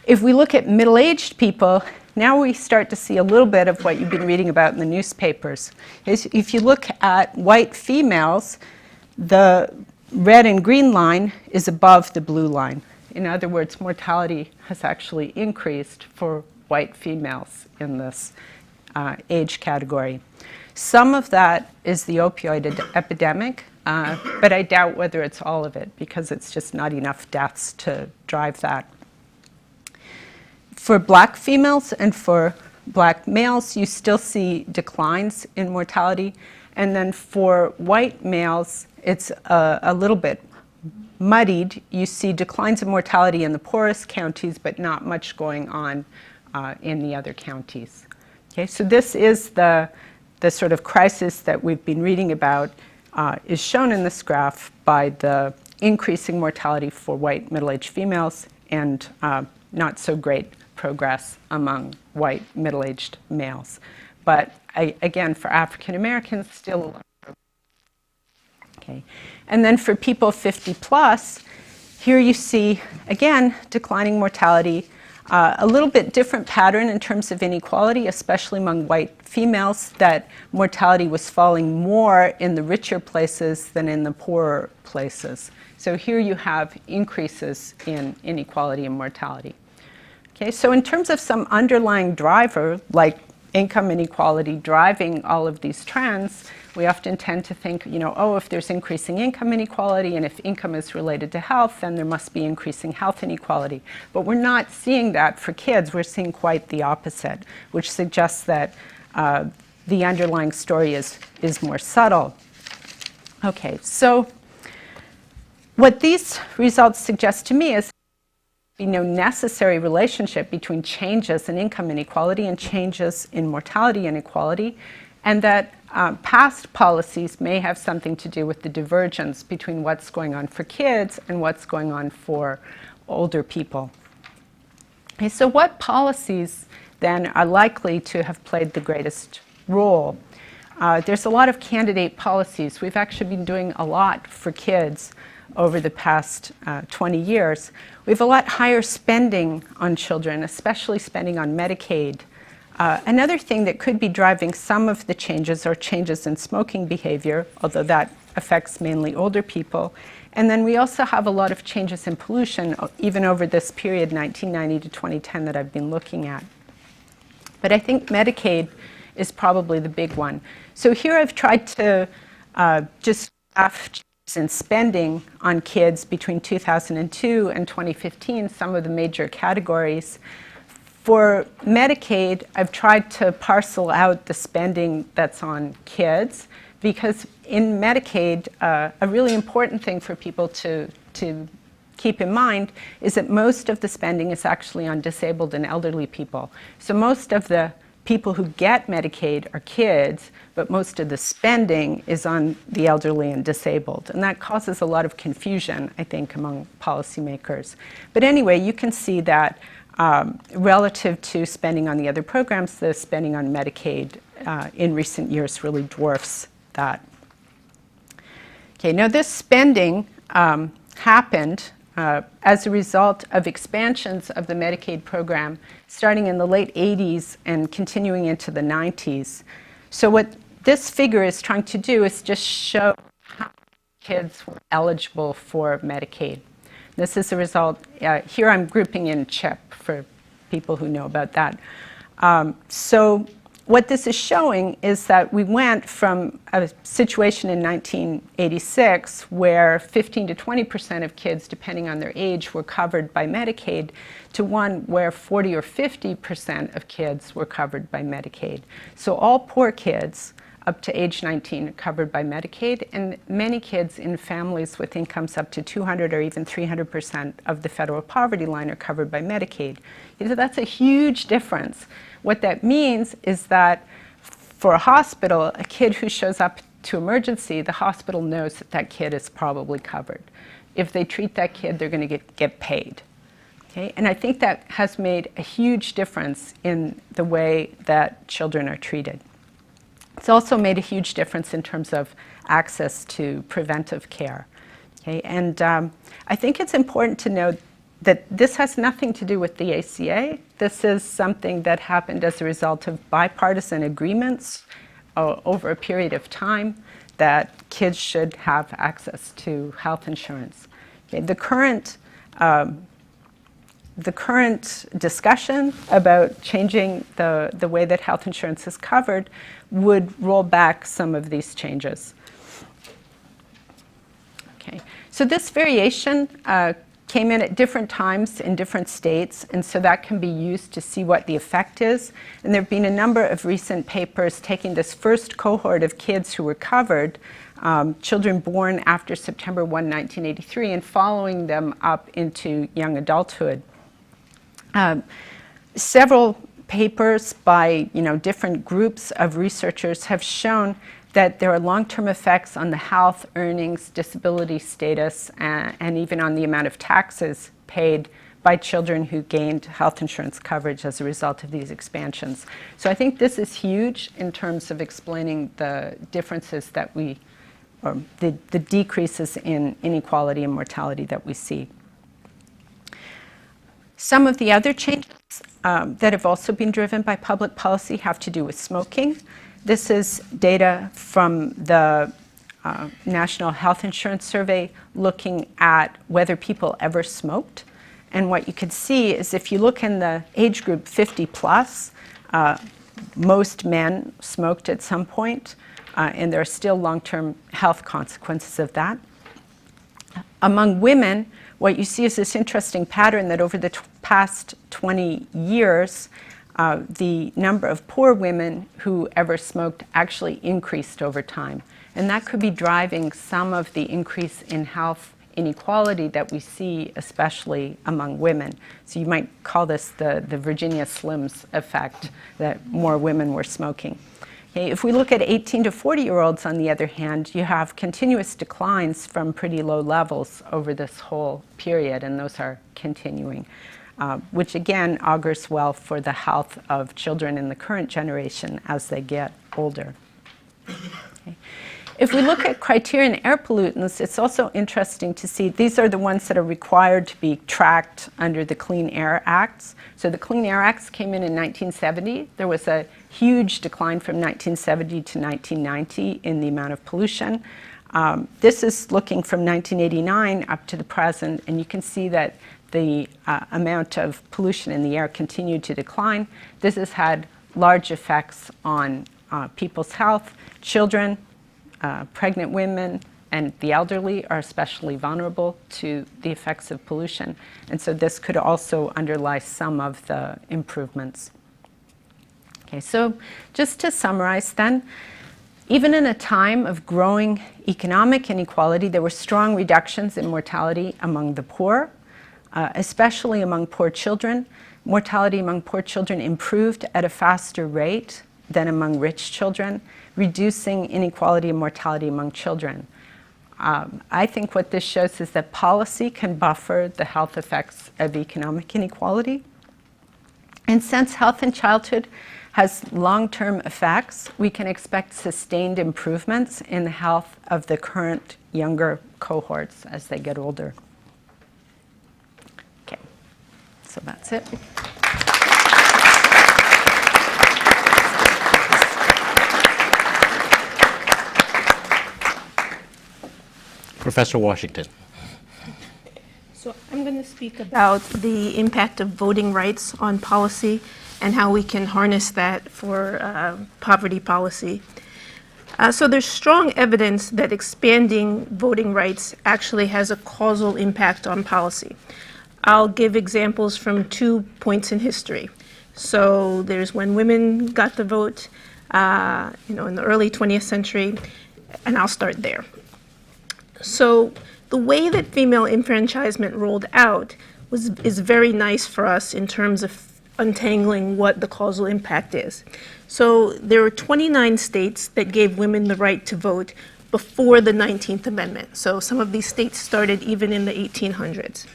if we look at middle-aged people, now we start to see a little bit of what you've been reading about in the newspapers. If you look at white females, the red and green line is above the blue line. In other words, mortality has actually increased for white females in this age category. Some of that is the opioid epidemic, but I doubt whether it's all of it because it's just not enough deaths to drive that. For black females and for black males, you still see declines in mortality. And then for white males, it's a little bit muddied. You see declines in mortality in the poorest counties, but not much going on in the other counties. Okay, so this is the sort of crisis that we've been reading about is shown in this graph by the increasing mortality for white middle-aged females and not so great progress among white middle-aged males. But again, for African Americans, still a lot of progress. Okay. And then for people 50 plus, here you see, again, declining mortality, a little bit different pattern in terms of inequality, especially among white females, that mortality was falling more in the richer places than in the poorer places. So here you have increases in inequality and mortality. Okay, so in terms of some underlying driver, like income inequality driving all of these trends, we often tend to think, oh, if there's increasing income inequality and if income is related to health, then there must be increasing health inequality. But we're not seeing that for kids. We're seeing quite the opposite, which suggests that the underlying story is more subtle. Okay, so what these results suggest to me is no necessary relationship between changes in income inequality and changes in mortality inequality, and that past policies may have something to do with the divergence between what's going on for kids and what's going on for older people. Okay, so what policies then are likely to have played the greatest role? There's a lot of candidate policies. We've actually been doing a lot for kids over the past 20 years. We have a lot higher spending on children, especially spending on Medicaid. Another thing that could be driving some of the changes are changes in smoking behavior, although that affects mainly older people. And then we also have a lot of changes in pollution, even over this period, 1990 to 2010, that I've been looking at. But I think Medicaid is probably the big one. So here I've tried to just graph changes in spending on kids between 2002 and 2015, some of the major categories. For Medicaid, I've tried to parcel out the spending that's on kids, because in Medicaid, a really important thing for people to keep in mind is that most of the spending is actually on disabled and elderly people. So most of the people who get Medicaid are kids, but most of the spending is on the elderly and disabled. And that causes a lot of confusion, I think, among policymakers. But anyway, you can see that relative to spending on the other programs, the spending on Medicaid in recent years really dwarfs that. Okay, now this spending happened as a result of expansions of the Medicaid program starting in the late 80s and continuing into the 90s. So what this figure is trying to do is just show how kids were eligible for Medicaid. This is a result, here I'm grouping in CHIP for people who know about that. So what this is showing is that we went from a situation in 1986 where 15 to 20% of kids, depending on their age, were covered by Medicaid, to one where 40 or 50% of kids were covered by Medicaid. So all poor kids up to age 19 are covered by Medicaid, and many kids in families with incomes up to 200 or even 300% of the federal poverty line are covered by Medicaid. So that's a huge difference. What that means is that for a hospital, a kid who shows up to emergency, the hospital knows that that kid is probably covered. If they treat that kid, they're going to get paid. Okay? And I think that has made a huge difference in the way that children are treated. It's also made a huge difference in terms of access to preventive care. Okay? And I think it's important to note that this has nothing to do with the ACA. This is something that happened as a result of bipartisan agreements over a period of time that kids should have access to health insurance. Okay? The current discussion about changing the way that health insurance is covered would roll back some of these changes. Okay, so this variation came in at different times in different states, and so that can be used to see what the effect is. And there have been a number of recent papers taking this first cohort of kids who were covered, children born after September 1, 1983, and following them up into young adulthood. Several papers by different groups of researchers have shown that there are long-term effects on the health, earnings, disability status, and even on the amount of taxes paid by children who gained health insurance coverage as a result of these expansions. So I think this is huge in terms of explaining the differences that or the decreases in inequality and mortality that we see. Some of the other changes that have also been driven by public policy have to do with smoking. This is data from the National Health Insurance Survey looking at whether people ever smoked. And what you can see is if you look in the age group 50 plus, most men smoked at some point, and there are still long-term health consequences of that. Among women, what you see is this interesting pattern that over the past 20 years, the number of poor women who ever smoked actually increased over time. And that could be driving some of the increase in health inequality that we see, especially among women. So you might call this the Virginia Slims effect, that more women were smoking. Okay, if we look at 18 to 40-year-olds, on the other hand, you have continuous declines from pretty low levels over this whole period, and those are continuing, which again augurs well for the health of children in the current generation as they get older. Okay. If we look at criteria in air pollutants, it's also interesting to see these are the ones that are required to be tracked under the Clean Air Acts. So the Clean Air Acts came in 1970. There was a huge decline from 1970 to 1990 in the amount of pollution. This is looking from 1989 up to the present, and you can see that the amount of pollution in the air continued to decline. This has had large effects on people's health. Children, pregnant women, and the elderly are especially vulnerable to the effects of pollution. And so this could also underlie some of the improvements. Okay, so just to summarize then, even in a time of growing economic inequality, there were strong reductions in mortality among the poor, especially among poor children. Mortality among poor children improved at a faster rate than among rich children, reducing inequality and mortality among children. I think what this shows is that policy can buffer the health effects of economic inequality. And since health in childhood has long-term effects, we can expect sustained improvements in the health of the current younger cohorts as they get older. Okay, so that's it. Professor Washington. So I'm going to speak about the impact of voting rights on policy and how we can harness that for poverty policy. So there's strong evidence that expanding voting rights actually has a causal impact on policy. I'll give examples from 2 points in history. So there's when women got the vote, in the early 20th century, and I'll start there. So the way that female enfranchisement rolled out is very nice for us in terms of untangling what the causal impact is. So there were 29 states that gave women the right to vote before the 19th Amendment. So some of these states started even in the 1800s.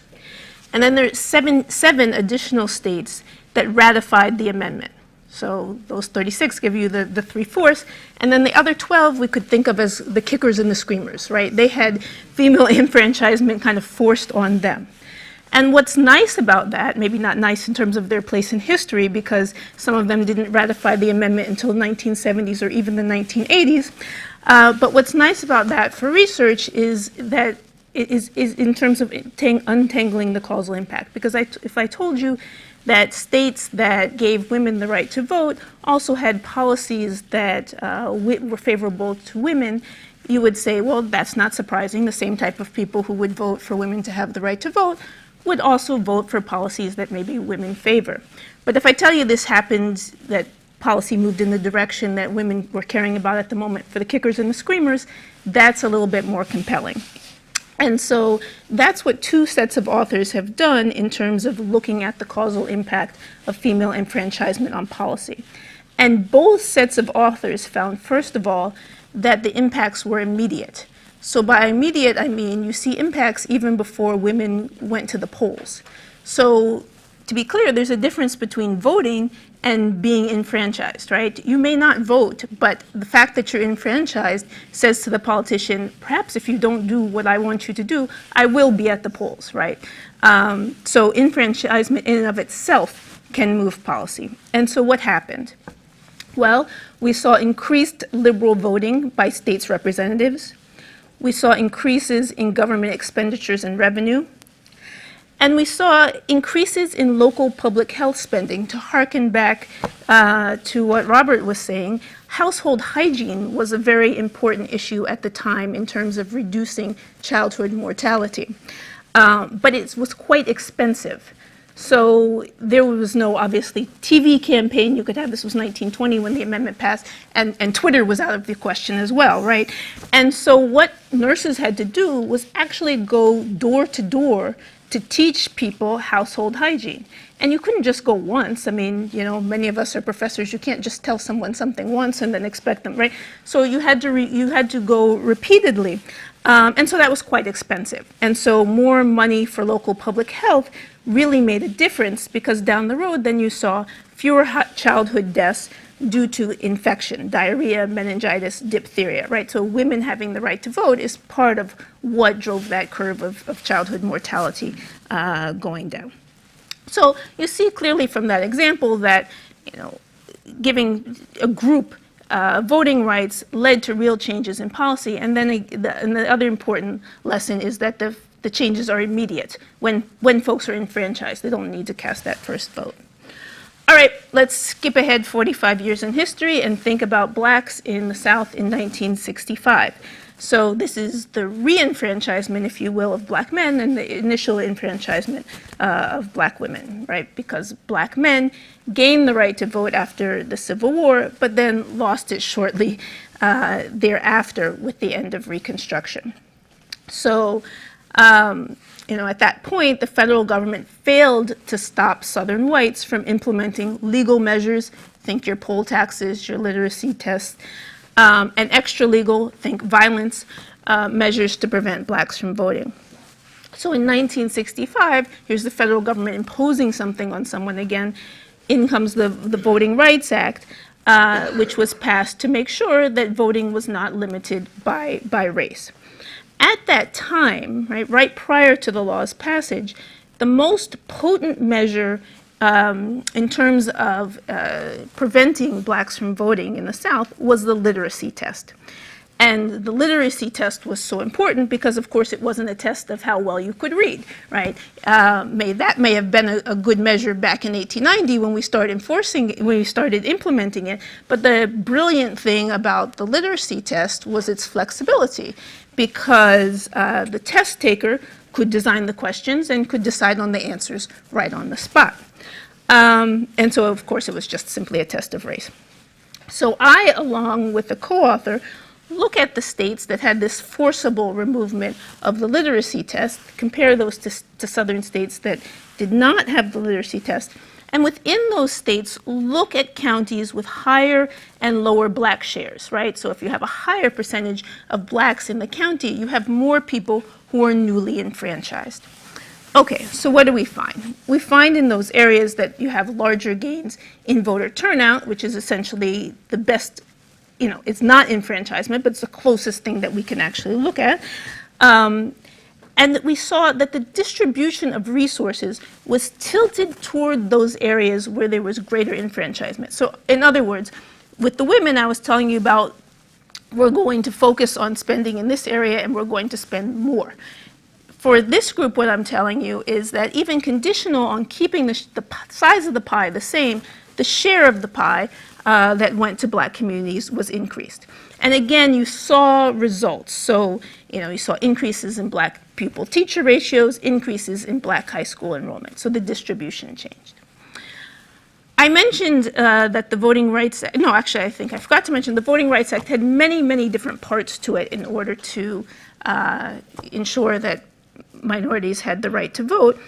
And then there's seven additional states that ratified the amendment. So those 36 give you the 3/4, and then the other 12 we could think of as the kickers and the screamers, right? They had female enfranchisement kind of forced on them. And what's nice about that, maybe not nice in terms of their place in history, because some of them didn't ratify the amendment until the 1970s or even the 1980s, but what's nice about that for research is that it is in terms of untangling the causal impact. Because if I told you that states that gave women the right to vote also had policies that were favorable to women, you would say, well, that's not surprising. The same type of people who would vote for women to have the right to vote would also vote for policies that maybe women favor. But if I tell you this happened, that policy moved in the direction that women were caring about at the moment for the kickers and the screamers, that's a little bit more compelling. And so that's what 2 sets of authors have done in terms of looking at the causal impact of female enfranchisement on policy. And both sets of authors found, first of all, that the impacts were immediate. So by immediate, I mean you see impacts even before women went to the polls. So to be clear, there's a difference between voting and being enfranchised, right? You may not vote, but the fact that you're enfranchised says to the politician, perhaps if you don't do what I want you to do, I will be at the polls, right? So enfranchisement in and of itself can move policy. And so what happened? Well, we saw increased liberal voting by states' representatives. We saw increases in government expenditures and revenue. And we saw increases in local public health spending. To hearken back to what Robert was saying, household hygiene was a very important issue at the time in terms of reducing childhood mortality. But it was quite expensive. So there was no, obviously, TV campaign you could have. This was 1920 when the amendment passed, and Twitter was out of the question as well, right? And so what nurses had to do was actually go door to door to teach people household hygiene. And you couldn't just go once. I mean, many of us are professors. You can't just tell someone something once and then expect them, right? So you had to go repeatedly. And so that was quite expensive. And so more money for local public health really made a difference, because down the road then you saw fewer childhood deaths, due to infection, diarrhea, meningitis, diphtheria, right? So women having the right to vote is part of what drove that curve of childhood mortality going down. So you see clearly from that example that, giving a group voting rights led to real changes in policy. And then the other important lesson is that the changes are immediate. When folks are enfranchised, they don't need to cast that first vote. All right, let's skip ahead 45 years in history and think about blacks in the South in 1965. So this is the re-enfranchisement, if you will, of black men and the initial enfranchisement of black women, right? Because black men gained the right to vote after the Civil War, but then lost it shortly thereafter with the end of Reconstruction. So, at that point, the federal government failed to stop Southern whites from implementing legal measures, think your poll taxes, your literacy tests, and extra legal, think violence, measures to prevent blacks from voting. So in 1965, here's the federal government imposing something on someone again. In comes the Voting Rights Act, which was passed to make sure that voting was not limited by race. At that time, right prior to the law's passage, the most potent measure in terms of preventing blacks from voting in the South was the literacy test. And the literacy test was so important because, of course, it wasn't a test of how well you could read, right? That may have been a good measure back in 1890 when we started implementing it. But the brilliant thing about the literacy test was its flexibility, because the test taker could design the questions and could decide on the answers right on the spot. And so, of course, it was just simply a test of race. So I, along with the co-author, look at the states that had this forcible removal of the literacy test, compare those to southern states that did not have the literacy test, and within those states, look at counties with higher and lower black shares, right? So if you have a higher percentage of blacks in the county, you have more people who are newly enfranchised. Okay, so what do we find? We find in those areas that you have larger gains in voter turnout, which is essentially the best, it's not enfranchisement, but it's the closest thing that we can actually look at. And we saw that the distribution of resources was tilted toward those areas where there was greater enfranchisement. So in other words, with the women I was telling you about, we're going to focus on spending in this area and we're going to spend more. For this group, what I'm telling you is that even conditional on keeping the size of the pie the same, the share of the pie that went to black communities was increased. And again, you saw results. So, you saw increases in black pupil-teacher ratios, increases in black high school enrollment. So the distribution changed. I mentioned that the Voting Rights Act, no, actually, I think I forgot to mention, the Voting Rights Act had many, many different parts to it in order to ensure that minorities had the right to vote.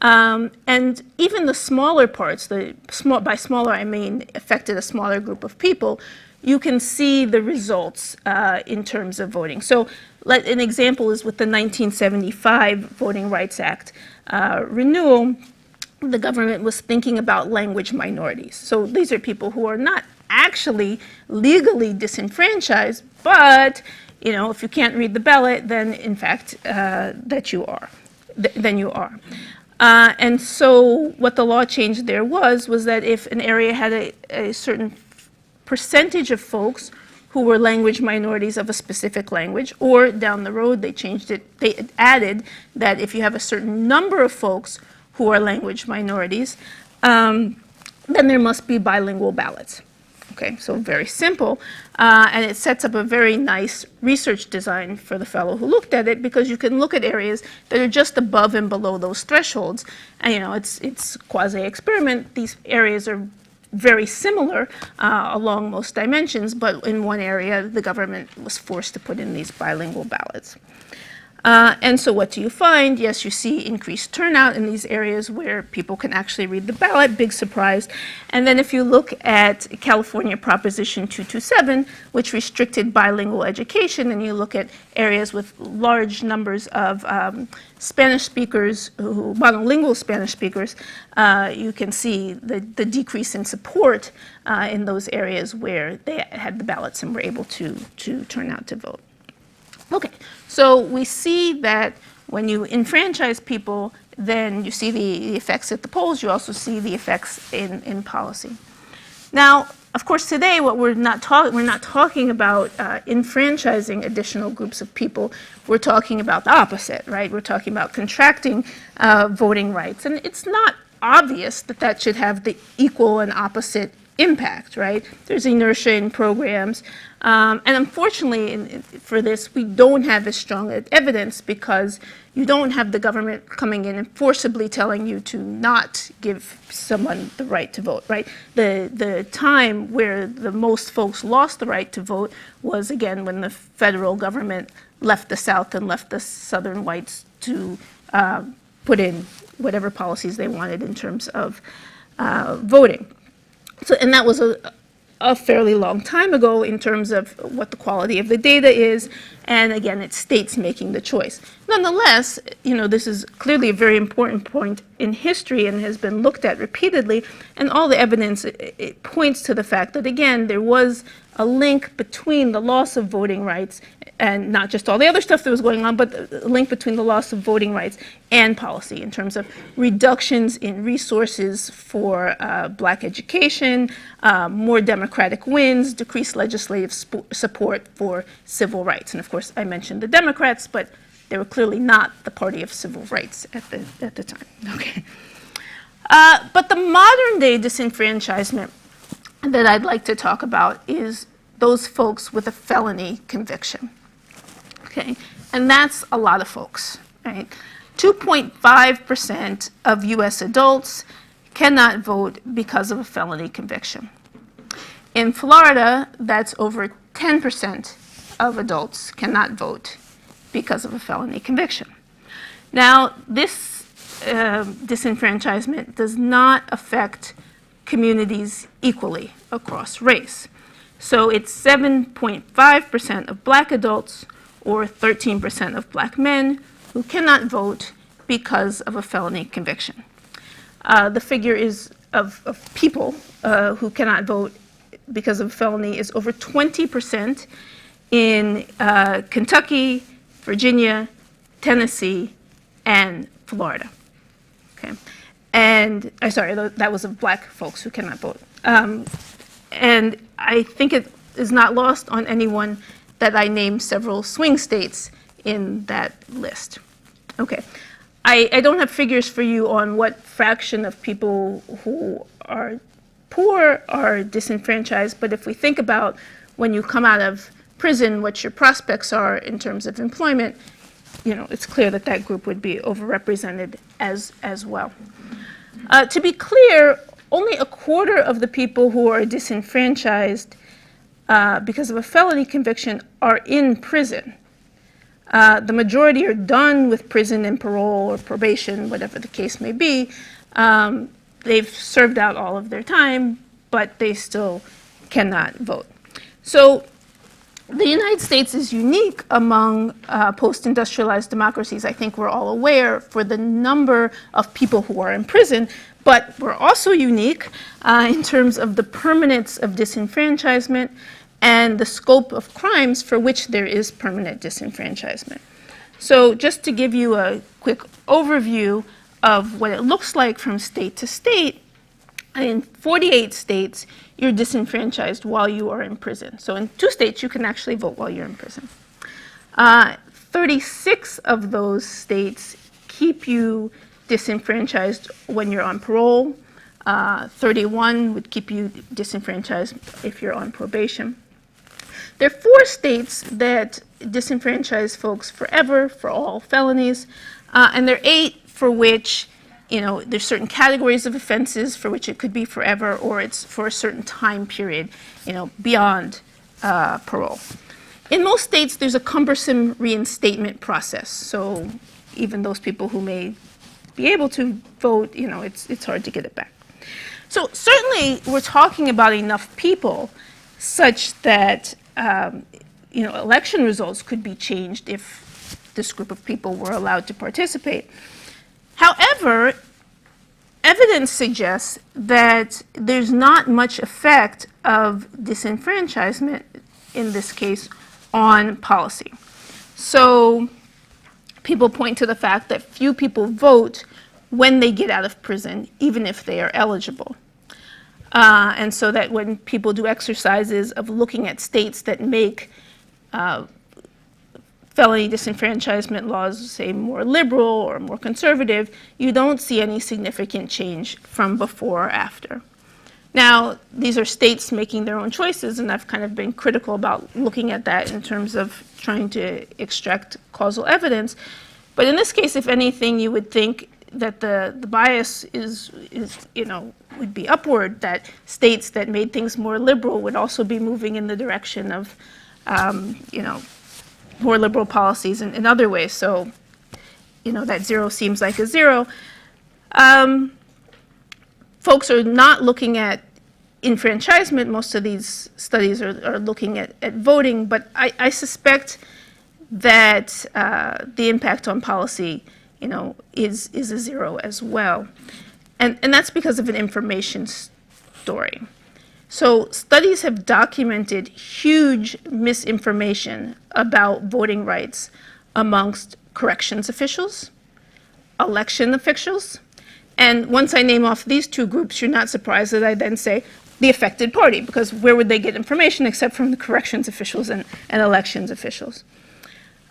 And even the smaller parts, by smaller I mean affected a smaller group of people, you can see the results in terms of voting. So an example is with the 1975 Voting Rights Act renewal. The government was thinking about language minorities. So these are people who are not actually legally disenfranchised, but if you can't read the ballot, then in fact that you are. Then you are. And so what the law changed there was that if an area had a certain percentage of folks who were language minorities of a specific language, or down the road they changed it, they added that if you have a certain number of folks who are language minorities, then there must be bilingual ballots. Okay, so very simple, and it sets up a very nice research design for the fellow who looked at it, because you can look at areas that are just above and below those thresholds, and it's quasi-experiment. These areas are very similar along most dimensions, but in one area the government was forced to put in these bilingual ballots. And so what do you find? Yes, you see increased turnout in these areas where people can actually read the ballot, big surprise. And then if you look at California Proposition 227, which restricted bilingual education, and you look at areas with large numbers of Spanish speakers, monolingual Spanish speakers, you can see the decrease in support in those areas where they had the ballots and were able to turn out to vote. Okay, so we see that when you enfranchise people, then you see the effects at the polls, you also see the effects in policy. Now, of course, today what we're not talking about enfranchising additional groups of people. We're talking about the opposite, right? We're talking about contracting voting rights. And it's not obvious that that should have the equal and opposite impact, right? There's inertia in programs. And unfortunately, for this, we don't have as strong evidence because you don't have the government coming in and forcibly telling you to not give someone the right to vote, right? The time where the most folks lost the right to vote was, again, when the federal government left the South and left the Southern whites to put in whatever policies they wanted in terms of voting. So, and that was a fairly long time ago in terms of what the quality of the data is, and again, it's states making the choice. Nonetheless, this is clearly a very important point in history and has been looked at repeatedly, and all the evidence, it points to the fact that, again, there was a link between the loss of voting rights and not just all the other stuff that was going on, but a link between the loss of voting rights and policy in terms of reductions in resources for black education, more Democratic wins, decreased legislative support for civil rights. And of course, I mentioned the Democrats, but they were clearly not the party of civil rights at the time. Okay. But the modern day disenfranchisement that I'd like to talk about is those folks with a felony conviction. Okay, and that's a lot of folks, right? 2.5% of US adults cannot vote because of a felony conviction. In Florida, that's over 10% of adults cannot vote because of a felony conviction. Now, this disenfranchisement does not affect communities equally across race. So it's 7.5% of black adults or 13% of black men who cannot vote because of a felony conviction. The figure is of people who cannot vote because of a felony is over 20% in Kentucky, Virginia, Tennessee, and Florida. Okay, and sorry, that was of black folks who cannot vote. And I think it is not lost on anyone that I named several swing states in that list. Okay, I don't have figures for you on what fraction of people who are poor are disenfranchised, but if we think about when you come out of prison, what your prospects are in terms of employment, it's clear that that group would be overrepresented as well. To be clear, only a quarter of the people who are disenfranchised because of a felony conviction are in prison. The majority are done with prison and parole or probation, whatever the case may be. They've served out all of their time, but they still cannot vote. So the United States is unique among post-industrialized democracies. I think we're all aware for the number of people who are in prison, but we're also unique in terms of the permanence of disenfranchisement and the scope of crimes for which there is permanent disenfranchisement. So just to give you a quick overview of what it looks like from state to state, in 48 states, you're disenfranchised while you are in prison. So in 2 states, you can actually vote while you're in prison. 36 of those states keep you disenfranchised when you're on parole. 31 would keep you disenfranchised if you're on probation. There are 4 states that disenfranchise folks forever for all felonies, and there are 8 for which there's certain categories of offenses for which it could be forever, or it's for a certain time period, beyond parole. In most states, there's a cumbersome reinstatement process. So even those people who may be able to vote, it's hard to get it back. So certainly we're talking about enough people such that election results could be changed if this group of people were allowed to participate. However, evidence suggests that there's not much effect of disenfranchisement, in this case, on policy. So people point to the fact that few people vote when they get out of prison, even if they are eligible. And so that when people do exercises of looking at states that make felony disenfranchisement laws, say, more liberal or more conservative, you don't see any significant change from before or after. Now, these are states making their own choices, and I've kind of been critical about looking at that in terms of trying to extract causal evidence. But in this case, if anything, you would think that the bias is would be upward, that states that made things more liberal would also be moving in the direction of, more liberal policies in other ways. So, that zero seems like a zero. Folks are not looking at enfranchisement. Most of these studies are looking at voting, but I suspect that the impact on policy, is a zero as well. And that's because of an information story. So studies have documented huge misinformation about voting rights amongst corrections officials, election officials, and once I name off these two groups, you're not surprised that I then say the affected party, because where would they get information except from the corrections officials and elections officials?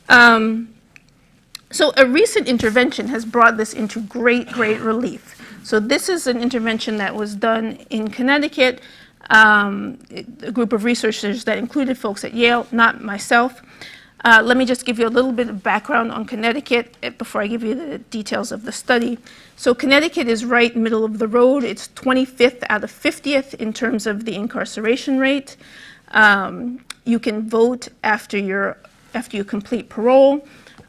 So a recent intervention has brought this into great relief. So this is an intervention that was done in Connecticut, a group of researchers that included folks at Yale, not myself. Let me just give you a little bit of background on Connecticut before I give you the details of the study. So Connecticut is right middle of the road. It's 25th out of 50th in terms of the incarceration rate. You can vote after you complete parole,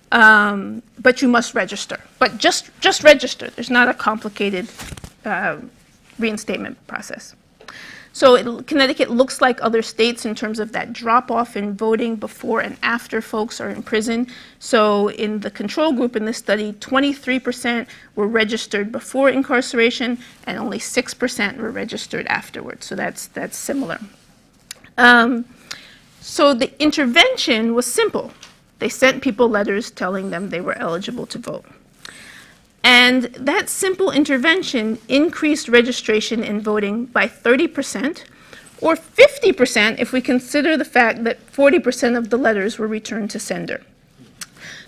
but you must register. But just register. There's not a complicated reinstatement process. So Connecticut looks like other states in terms of that drop-off in voting before and after folks are in prison. So in the control group in this study, 23% were registered before incarceration and only 6% were registered afterwards. So that's similar. So the intervention was simple. They sent people letters telling them they were eligible to vote. And that simple intervention increased registration in voting by 30%, or 50% if we consider the fact that 40% of the letters were returned to sender.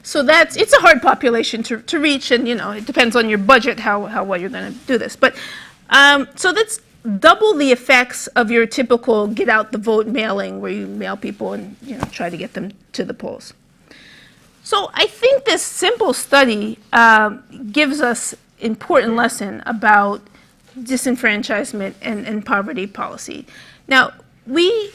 So it's a hard population to reach, and it depends on your budget how well you're going to do this. But so that's double the effects of your typical get out the vote mailing, where you mail people and try to get them to the polls. So I think this simple study gives us important lesson about disenfranchisement and poverty policy. Now, we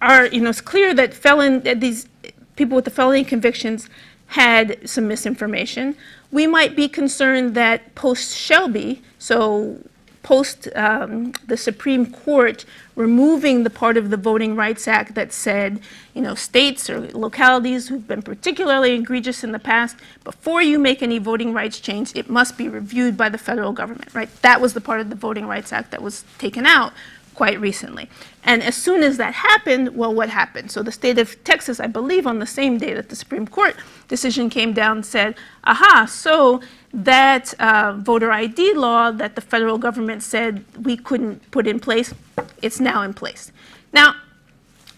are, it's clear that these people with the felony convictions had some misinformation. We might be concerned that post-Shelby, so post the Supreme Court removing the part of the Voting Rights Act that said, states or localities who've been particularly egregious in the past, before you make any voting rights change, it must be reviewed by the federal government, right? That was the part of the Voting Rights Act that was taken out quite recently. And as soon as that happened, well, what happened? So the state of Texas, I believe on the same day that the Supreme Court decision came down, said, aha, so that voter ID law that the federal government said we couldn't put in place, it's now in place. Now,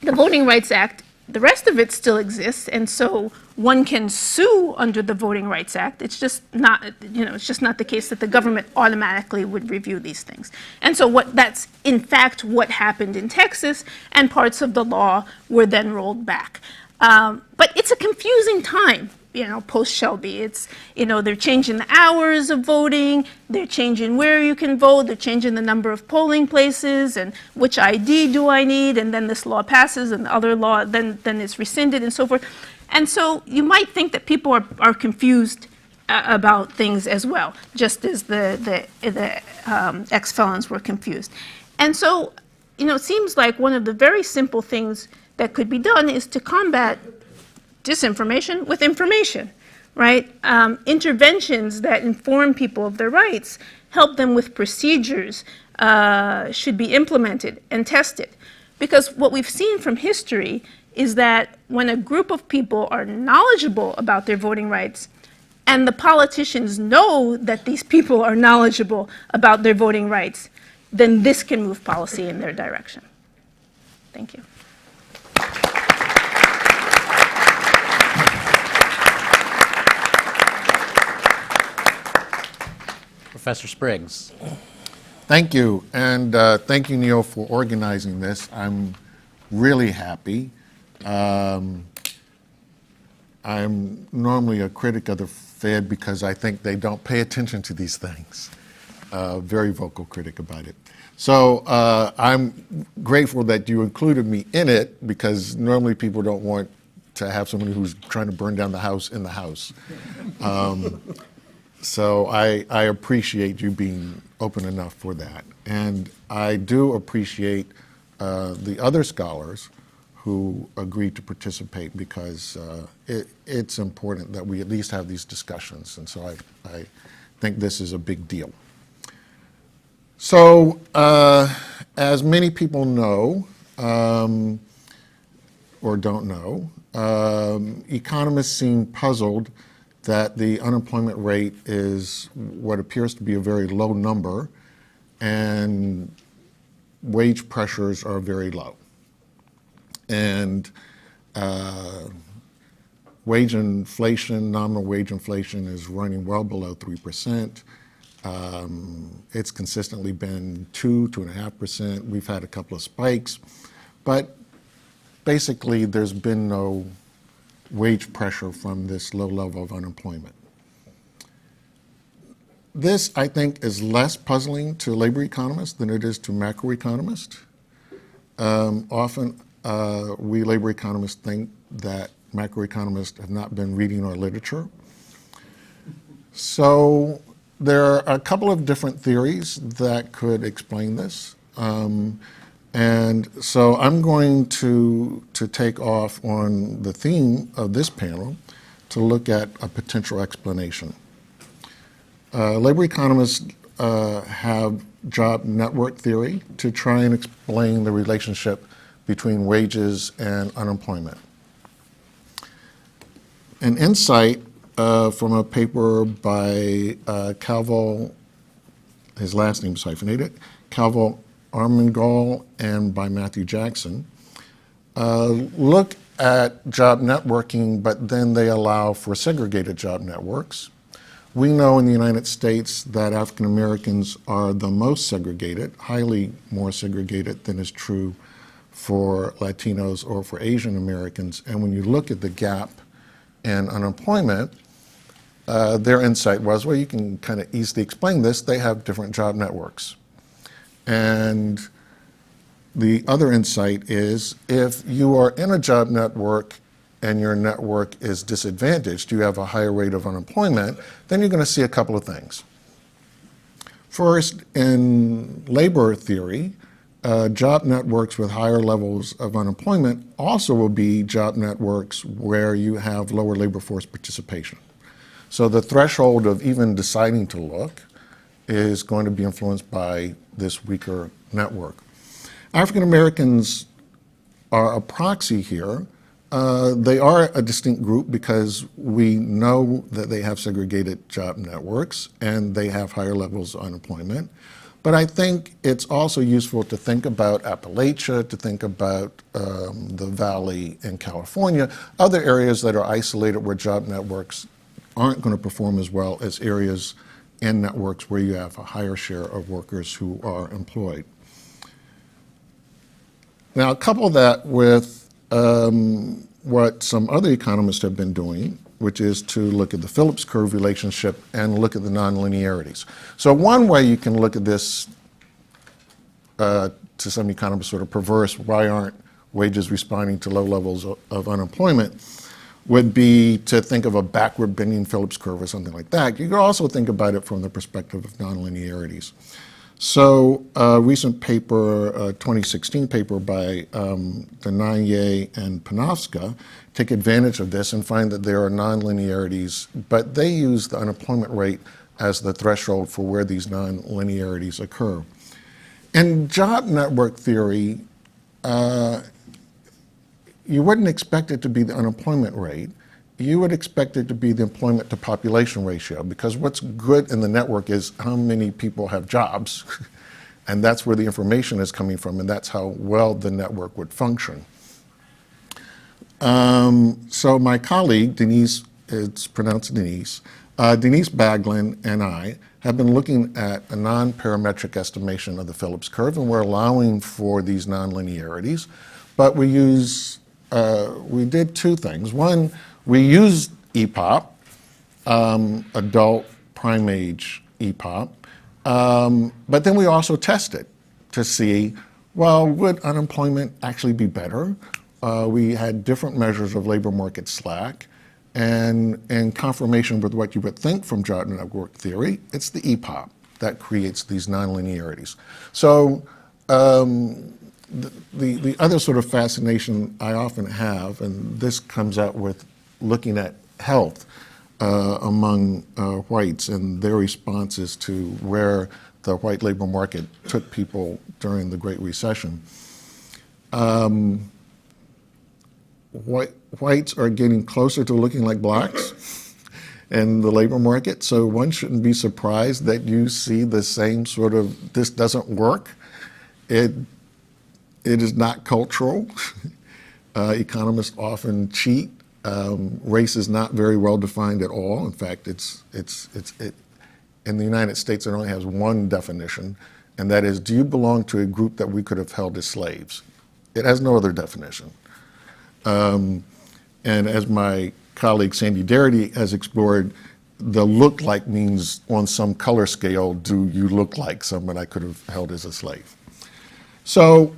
the Voting Rights Act, the rest of it still exists, and so one can sue under the Voting Rights Act. It's just not, it's just not the case that the government automatically would review these things. And so that's in fact what happened in Texas, and parts of the law were then rolled back. But it's a confusing time, post Shelby. It's, they're changing the hours of voting, they're changing where you can vote, they're changing the number of polling places, and which ID do I need, and then this law passes, and the other law, then it's rescinded, and so forth. And so you might think that people are confused about things as well, just as the ex-felons were confused. And so, it seems like one of the very simple things that could be done is to combat disinformation with information, right? Interventions that inform people of their rights, help them with procedures, should be implemented and tested. Because what we've seen from history is that when a group of people are knowledgeable about their voting rights, and the politicians know that these people are knowledgeable about their voting rights, then this can move policy in their direction. Thank you. Professor Spriggs. Thank you, and thank you, Neil, for organizing this. I'm really happy. I'm normally a critic of the Fed because I think they don't pay attention to these things. Very vocal critic about it. So I'm grateful that you included me in it, because normally people don't want to have somebody who's trying to burn down the house in the house. So I appreciate you being open enough for that. And I do appreciate the other scholars who agreed to participate, because it's important that we at least have these discussions. And so I think this is a big deal. So as many people know, or don't know, economists seem puzzled that the unemployment rate is what appears to be a very low number, and wage pressures are very low. And wage inflation, nominal wage inflation, is running well below 3%. It's consistently been 2.5%. We've had a couple of spikes, but basically there's been no wage pressure from this low level of unemployment. This, I think, is less puzzling to labor economists than it is to macroeconomists. Often we labor economists think that macroeconomists have not been reading our literature. So there are a couple of different theories that could explain this. And so I'm going to take off on the theme of this panel to look at a potential explanation. Labor economists have job network theory to try and explain the relationship between wages and unemployment. An insight from a paper by Calvo, his last name is hyphenated, Calvo Armengol, and by Matthew Jackson, look at job networking, but then they allow for segregated job networks. We know in the United States that African Americans are the most segregated, highly more segregated than is true for Latinos or for Asian Americans. And when you look at the gap in unemployment, their insight was, well, you can kind of easily explain this. They have different job networks. And the other insight is, if you are in a job network and your network is disadvantaged, you have a higher rate of unemployment, then you're going to see a couple of things. First, in labor theory, job networks with higher levels of unemployment also will be job networks where you have lower labor force participation. So the threshold of even deciding to look is going to be influenced by this weaker network. African Americans are a proxy here. They are a distinct group because we know that they have segregated job networks and they have higher levels of unemployment. But I think it's also useful to think about Appalachia, to think about the Valley in California, other areas that are isolated where job networks aren't going to perform as well as areas in networks where you have a higher share of workers who are employed. Now, couple that with what some other economists have been doing, which is to look at the Phillips curve relationship and look at the nonlinearities. So one way you can look at this, to some economists sort of perverse, why aren't wages responding to low levels of unemployment, would be to think of a backward bending Phillips curve or something like that. You could also think about it from the perspective of nonlinearities. So a recent paper, a 2016 paper by Denye and Panofska, take advantage of this and find that there are nonlinearities, but they use the unemployment rate as the threshold for where these nonlinearities occur. In job network theory, you wouldn't expect it to be the unemployment rate. You would expect it to be the employment to population ratio, because what's good in the network is how many people have jobs, and that's where the information is coming from, and that's how well the network would function. So my colleague, Denise, it's pronounced Denise, Denise Baglin and I have been looking at a non-parametric estimation of the Phillips curve, and we're allowing for these nonlinearities, but we did two things. One, we used EPOP, adult prime age EPOP, but then we also tested to see, well, would unemployment actually be better? We had different measures of labor market slack, and in confirmation with what you would think from job network theory, it's the EPOP that creates these nonlinearities. So the other sort of fascination I often have, and this comes out with looking at health among whites and their responses to where the white labor market took people during the Great Recession. Whites are getting closer to looking like blacks in the labor market, so one shouldn't be surprised that you see the same sort of, this doesn't work. It is not cultural. Economists often cheat. Race is not very well defined at all. In fact, in the United States, it only has one definition, and that is, do you belong to a group that we could have held as slaves? It has no other definition. And as my colleague Sandy Darity has explored, the look like means on some color scale, do you look like someone I could have held as a slave? So,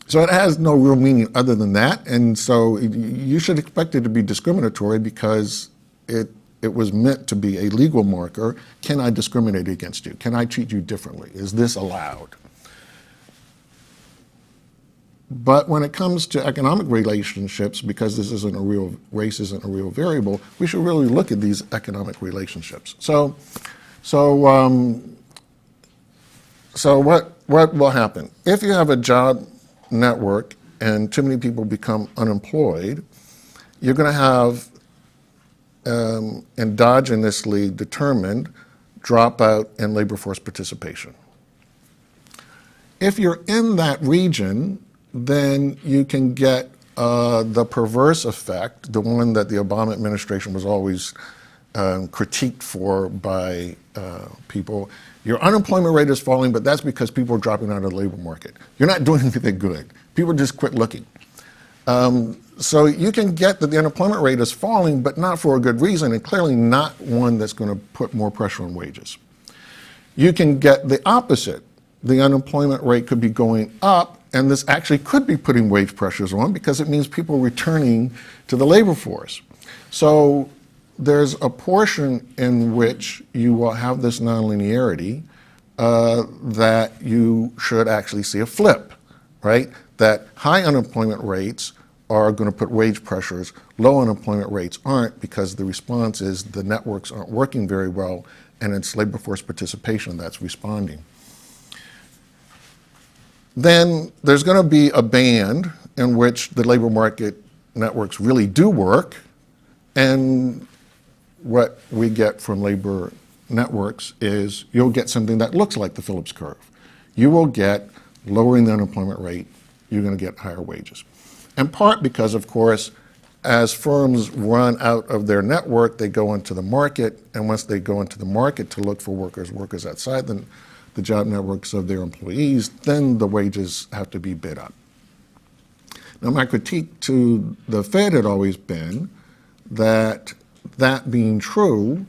so it has no real meaning other than that, and so you should expect it to be discriminatory because it was meant to be a legal marker. Can I discriminate against you? Can I treat you differently? Is this allowed? But when it comes to economic relationships, because this isn't a real, race isn't a real variable, we should really look at these economic relationships. So what will happen? If you have a job network and too many people become unemployed, you're going to have endogenously determined dropout in labor force participation. If you're in that region, then you can get the perverse effect, the one that the Obama administration was always critiqued for by people. Your unemployment rate is falling, but that's because people are dropping out of the labor market. You're not doing anything good. People just quit looking. So you can get that the unemployment rate is falling, but not for a good reason, and clearly not one that's going to put more pressure on wages. You can get the opposite. The unemployment rate could be going up, and this actually could be putting wage pressures on because it means people returning to the labor force. So there's a portion in which you will have this nonlinearity that you should actually see a flip, right? That high unemployment rates are going to put wage pressures, low unemployment rates aren't, because the response is the networks aren't working very well and it's labor force participation that's responding. Then there's going to be a band in which the labor market networks really do work, and what we get from labor networks is you'll get something that looks like the Phillips curve. You will get lowering the unemployment rate, you're going to get higher wages. In part because, of course, as firms run out of their network, they go into the market, and once they go into the market to look for workers outside the job networks of their employees, then the wages have to be bid up. Now, my critique to the Fed had always been that being true,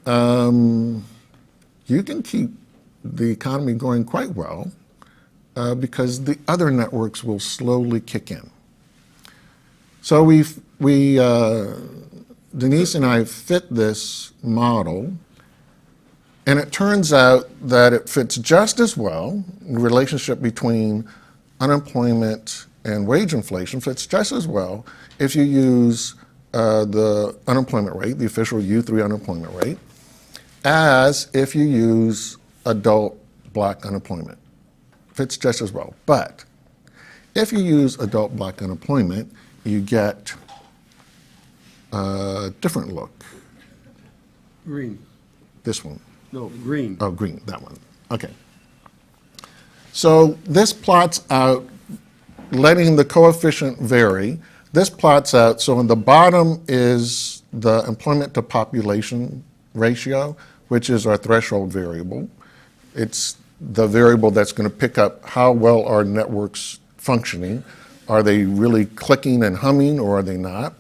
you can keep the economy going quite well because the other networks will slowly kick in. So Denise and I fit this model, and it turns out that it fits just as well. The relationship between unemployment and wage inflation fits just as well if you use the unemployment rate, the official U3 unemployment rate, as if you use adult black unemployment. Fits just as well. But if you use adult black unemployment, you get a different look. Green. This one. No, green. Oh, green, that one. Okay. So this plots out, letting the coefficient vary. This plots out, so on the bottom is the employment to population ratio, which is our threshold variable. It's the variable that's going to pick up how well are networks functioning. Are they really clicking and humming, or are they not?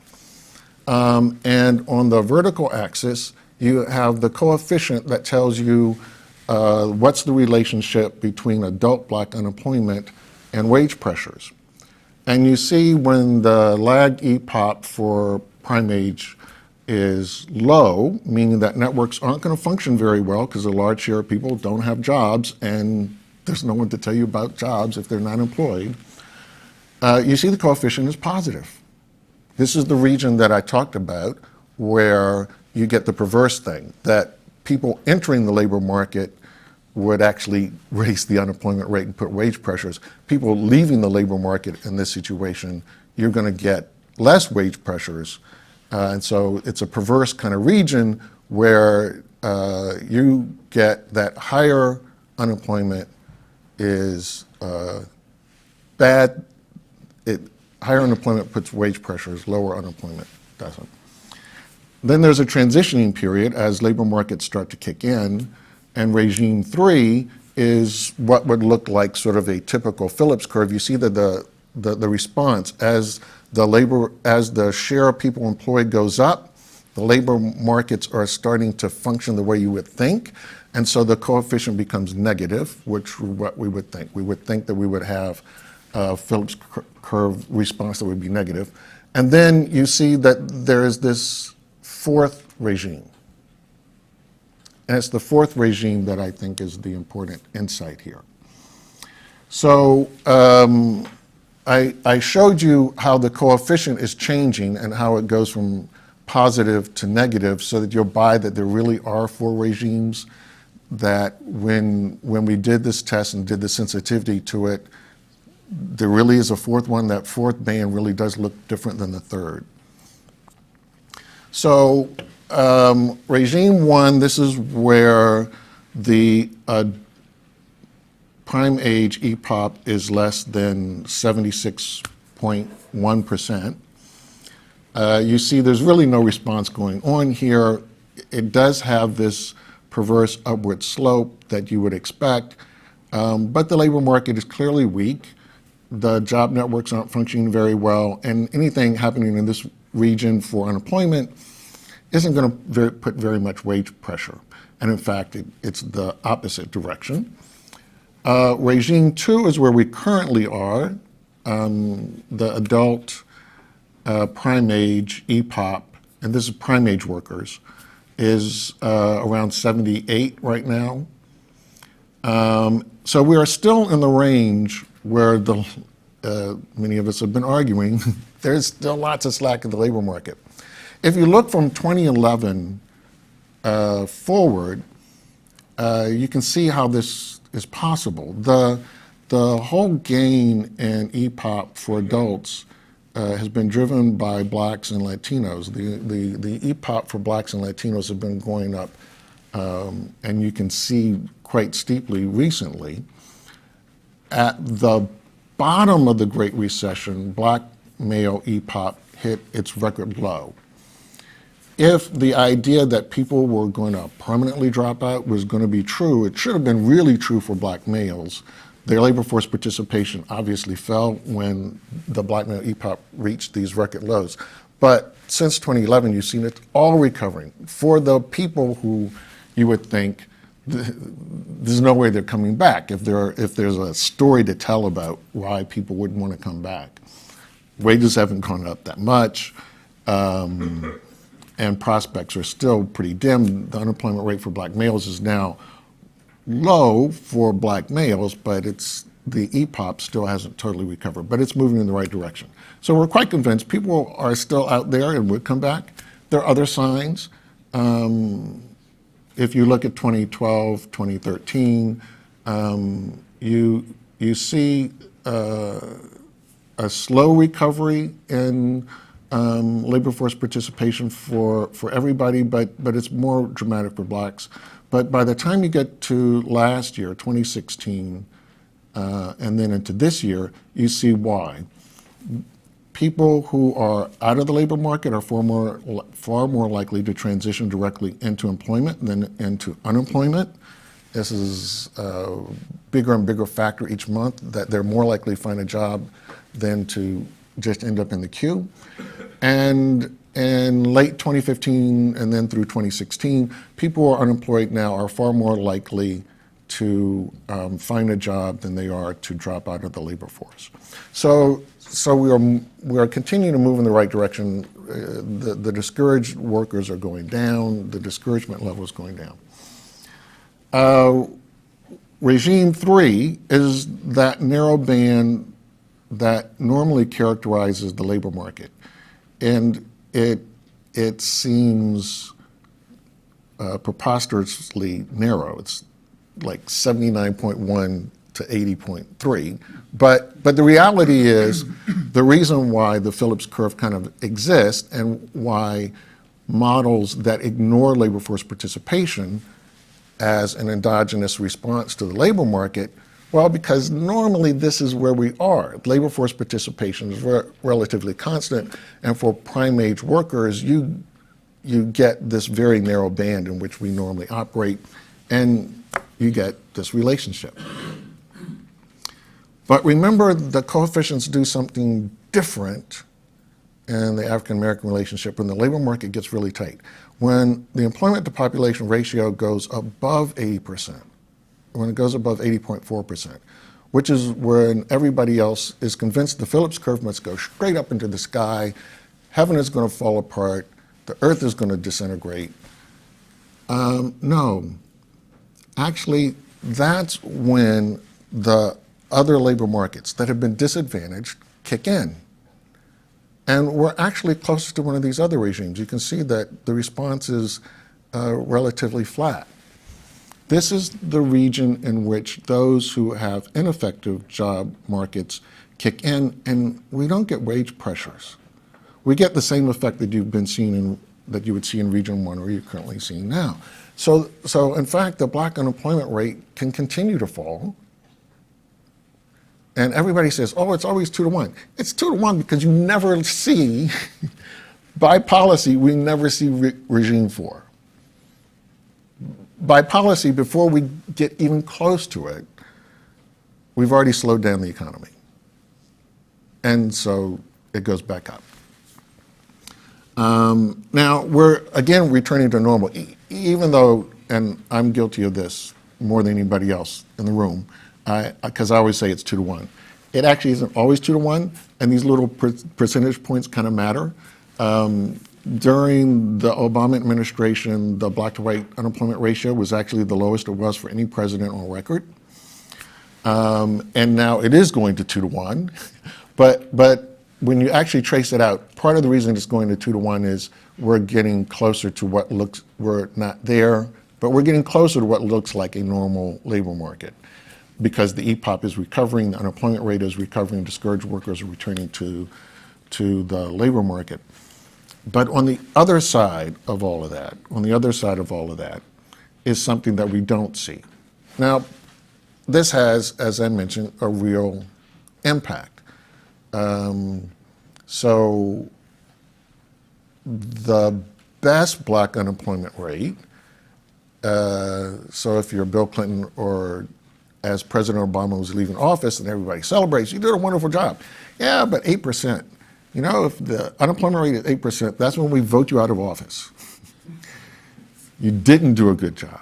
And on the vertical axis, you have the coefficient that tells you what's the relationship between adult black unemployment and wage pressures. And you see when the lag EPOP for prime age is low, meaning that networks aren't going to function very well because a large share of people don't have jobs, and there's no one to tell you about jobs if they're not employed. You see the coefficient is positive. This is the region that I talked about where you get the perverse thing, that people entering the labor market would actually raise the unemployment rate and put wage pressures. People leaving the labor market in this situation, you're going to get less wage pressures. And so it's a perverse kind of region where you get that higher unemployment is bad. Higher unemployment puts wage pressures, lower unemployment doesn't. Then there's a transitioning period as labor markets start to kick in, and regime 3 is what would look like sort of a typical Phillips curve. You see that the response as the share of people employed goes up, the labor markets are starting to function the way you would think, and so the coefficient becomes negative, which is what we would think. We would think that we would have a Phillips curve response that would be negative. And then you see that there is this fourth regime. And it's the fourth regime that I think is the important insight here. So I showed you how the coefficient is changing and how it goes from positive to negative so that you'll buy that there really are four regimes, that when we did this test and did the sensitivity to it, there really is a fourth one. That fourth band really does look different than the third. So regime 1, this is where the prime age EPOP is less than 76.1%. You see there's really no response going on here. It does have this perverse upward slope that you would expect, but the labor market is clearly weak. The job networks aren't functioning very well, and anything happening in this region for unemployment isn't going to put very much wage pressure. And in fact, it's the opposite direction. Regime 2 is where we currently are. The adult prime age EPOP, and this is prime age workers, is around 78 right now. So we are still in the range where many of us have been arguing there's still lots of slack in the labor market. If you look from 2011 forward, you can see how this is possible. The whole gain in EPOP for adults has been driven by blacks and Latinos. The EPOP for blacks and Latinos have been going up, and you can see quite steeply recently. At the bottom of the Great Recession, black male EPOP hit its record low. If the idea that people were going to permanently drop out was going to be true, it should have been really true for black males, their labor force participation obviously fell when the black male EPOP reached these record lows. But since 2011, you've seen it all recovering. For the people who you would think there's no way they're coming back, if there's a story to tell about why people wouldn't want to come back. Wages haven't gone up that much, and prospects are still pretty dim. The unemployment rate for black males is now low for black males, but the EPOP still hasn't totally recovered, but it's moving in the right direction. So we're quite convinced people are still out there and would come back. There are other signs. If you look at 2012, 2013, you see a slow recovery in labor force participation for everybody, but it's more dramatic for blacks. But by the time you get to last year, 2016, and then into this year, you see why. People who are out of the labor market are far more likely to transition directly into employment than into unemployment. This is a bigger and bigger factor each month, that they're more likely to find a job than to just end up in the queue. And in late 2015 and then through 2016, people who are unemployed now are far more likely to find a job than they are to drop out of the labor force. So we are continuing to move in the right direction. The discouraged workers are going down. The discouragement level is going down. Regime 3 is that narrow band that normally characterizes the labor market. And it seems preposterously narrow. It's like 79.1 to 80.3. But the reality is, the reason why the Phillips curve kind of exists and why models that ignore labor force participation as an endogenous response to the labor market, well, because normally this is where we are. Labor force participation is relatively constant, and for prime age workers, you get this very narrow band in which we normally operate, and you get this relationship. But remember, the coefficients do something different in the African-American relationship when the labor market gets really tight. When the employment to population ratio goes above 80%, when it goes above 80.4%, which is when everybody else is convinced the Phillips curve must go straight up into the sky, heaven is going to fall apart, the earth is going to disintegrate. No. Actually, that's when the other labor markets that have been disadvantaged kick in. And we're actually closer to one of these other regimes. You can see that the response is relatively flat. This is the region in which those who have ineffective job markets kick in, and we don't get wage pressures. We get the same effect that you've been seeing that you would see in Region 1, or you're currently seeing now. So in fact, the black unemployment rate can continue to fall. And everybody says, oh, it's always 2 to 1. It's 2 to 1 because you never see, by policy, we never see regime 4. By policy, before we get even close to it, we've already slowed down the economy. And so it goes back up. Now, we're, again, returning to normal, even though, and I'm guilty of this more than anybody else in the room, because I always say it's 2 to 1. It actually isn't always 2 to 1, and these little percentage points kind of matter. During the Obama administration, the black to white unemployment ratio was actually the lowest it was for any president on record. And now it is going to 2 to 1. But when you actually trace it out, part of the reason it's going to 2 to 1 is we're getting closer to what looks, we're not there, but we're getting closer to what looks like a normal labor market, because the EPOP is recovering, the unemployment rate is recovering, discouraged workers are returning to the labor market. But on the other side of all of that, is something that we don't see. Now, this has, as I mentioned, a real impact. So the best black unemployment rate, so if you're Bill Clinton or as President Obama was leaving office, and everybody celebrates, you did a wonderful job. Yeah, but 8%. You know, if the unemployment rate is 8%, that's when we vote you out of office. You didn't do a good job.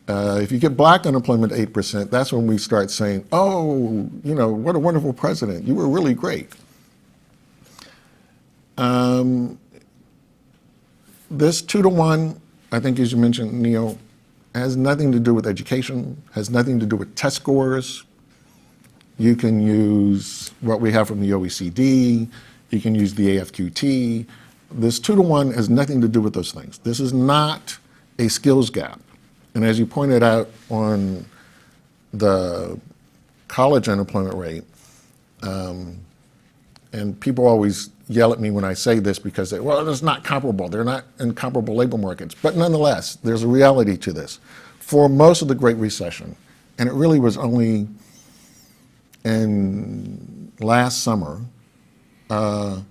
If you get black unemployment 8%, that's when we start saying, oh, you know, what a wonderful president. You were really great. This 2-to-1, I think as you mentioned, Neil, has nothing to do with education, has nothing to do with test scores. You can use what we have from the OECD, you can use the AFQT. This 2-to-1 has nothing to do with those things. This is not a skills gap. And as you pointed out on the college unemployment rate, and people always yell at me when I say this because they, well, it's not comparable. They're not in comparable labor markets. But nonetheless, there's a reality to this. For most of the Great Recession, and it really was only in last summer, the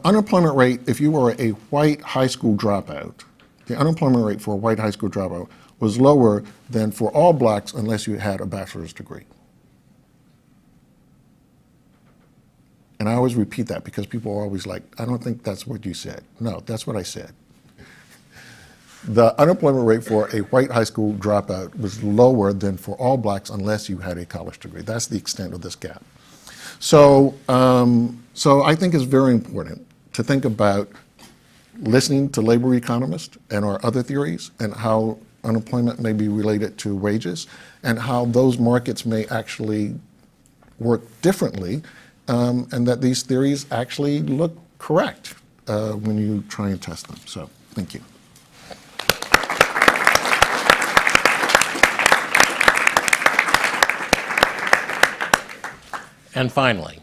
unemployment rate, if you were a white high school dropout, the unemployment rate for a white high school dropout was lower than for all blacks unless you had a bachelor's degree. And I always repeat that because people are always like, I don't think that's what you said. No, that's what I said. The unemployment rate for a white high school dropout was lower than for all blacks unless you had a college degree. That's the extent of this gap. So, so I think it's very important to think about listening to labor economists and our other theories and how unemployment may be related to wages and how those markets may actually work differently, and that these theories actually look correct when you try and test them. So, thank you. And finally,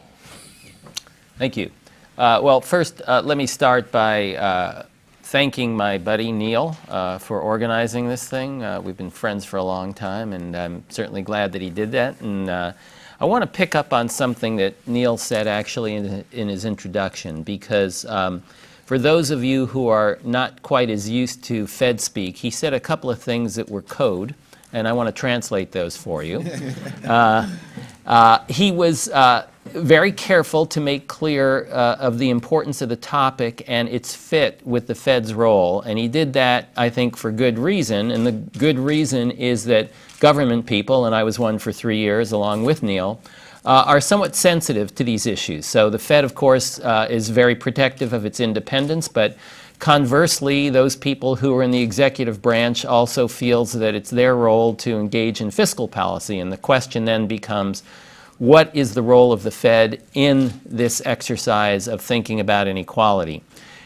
Thank you. Well, first, let me start by thanking my buddy Neil for organizing this thing. We've been friends for a long time, and I'm certainly glad that he did that. And I want to pick up on something that Neil said actually in his introduction, because for those of you who are not quite as used to Fed speak, he said a couple of things that were code, and I want to translate those for you. He was very careful to make clear of the importance of the topic and its fit with the Fed's role. And he did that, I think, for good reason. And the good reason is that government people, and I was one for 3 years along with Neil, are somewhat sensitive to these issues. So the Fed, of course, is very protective of its independence, but conversely, those people who are in the executive branch also feels that it's their role to engage in fiscal policy. And the question then becomes, what is the role of the Fed in this exercise of thinking about inequality?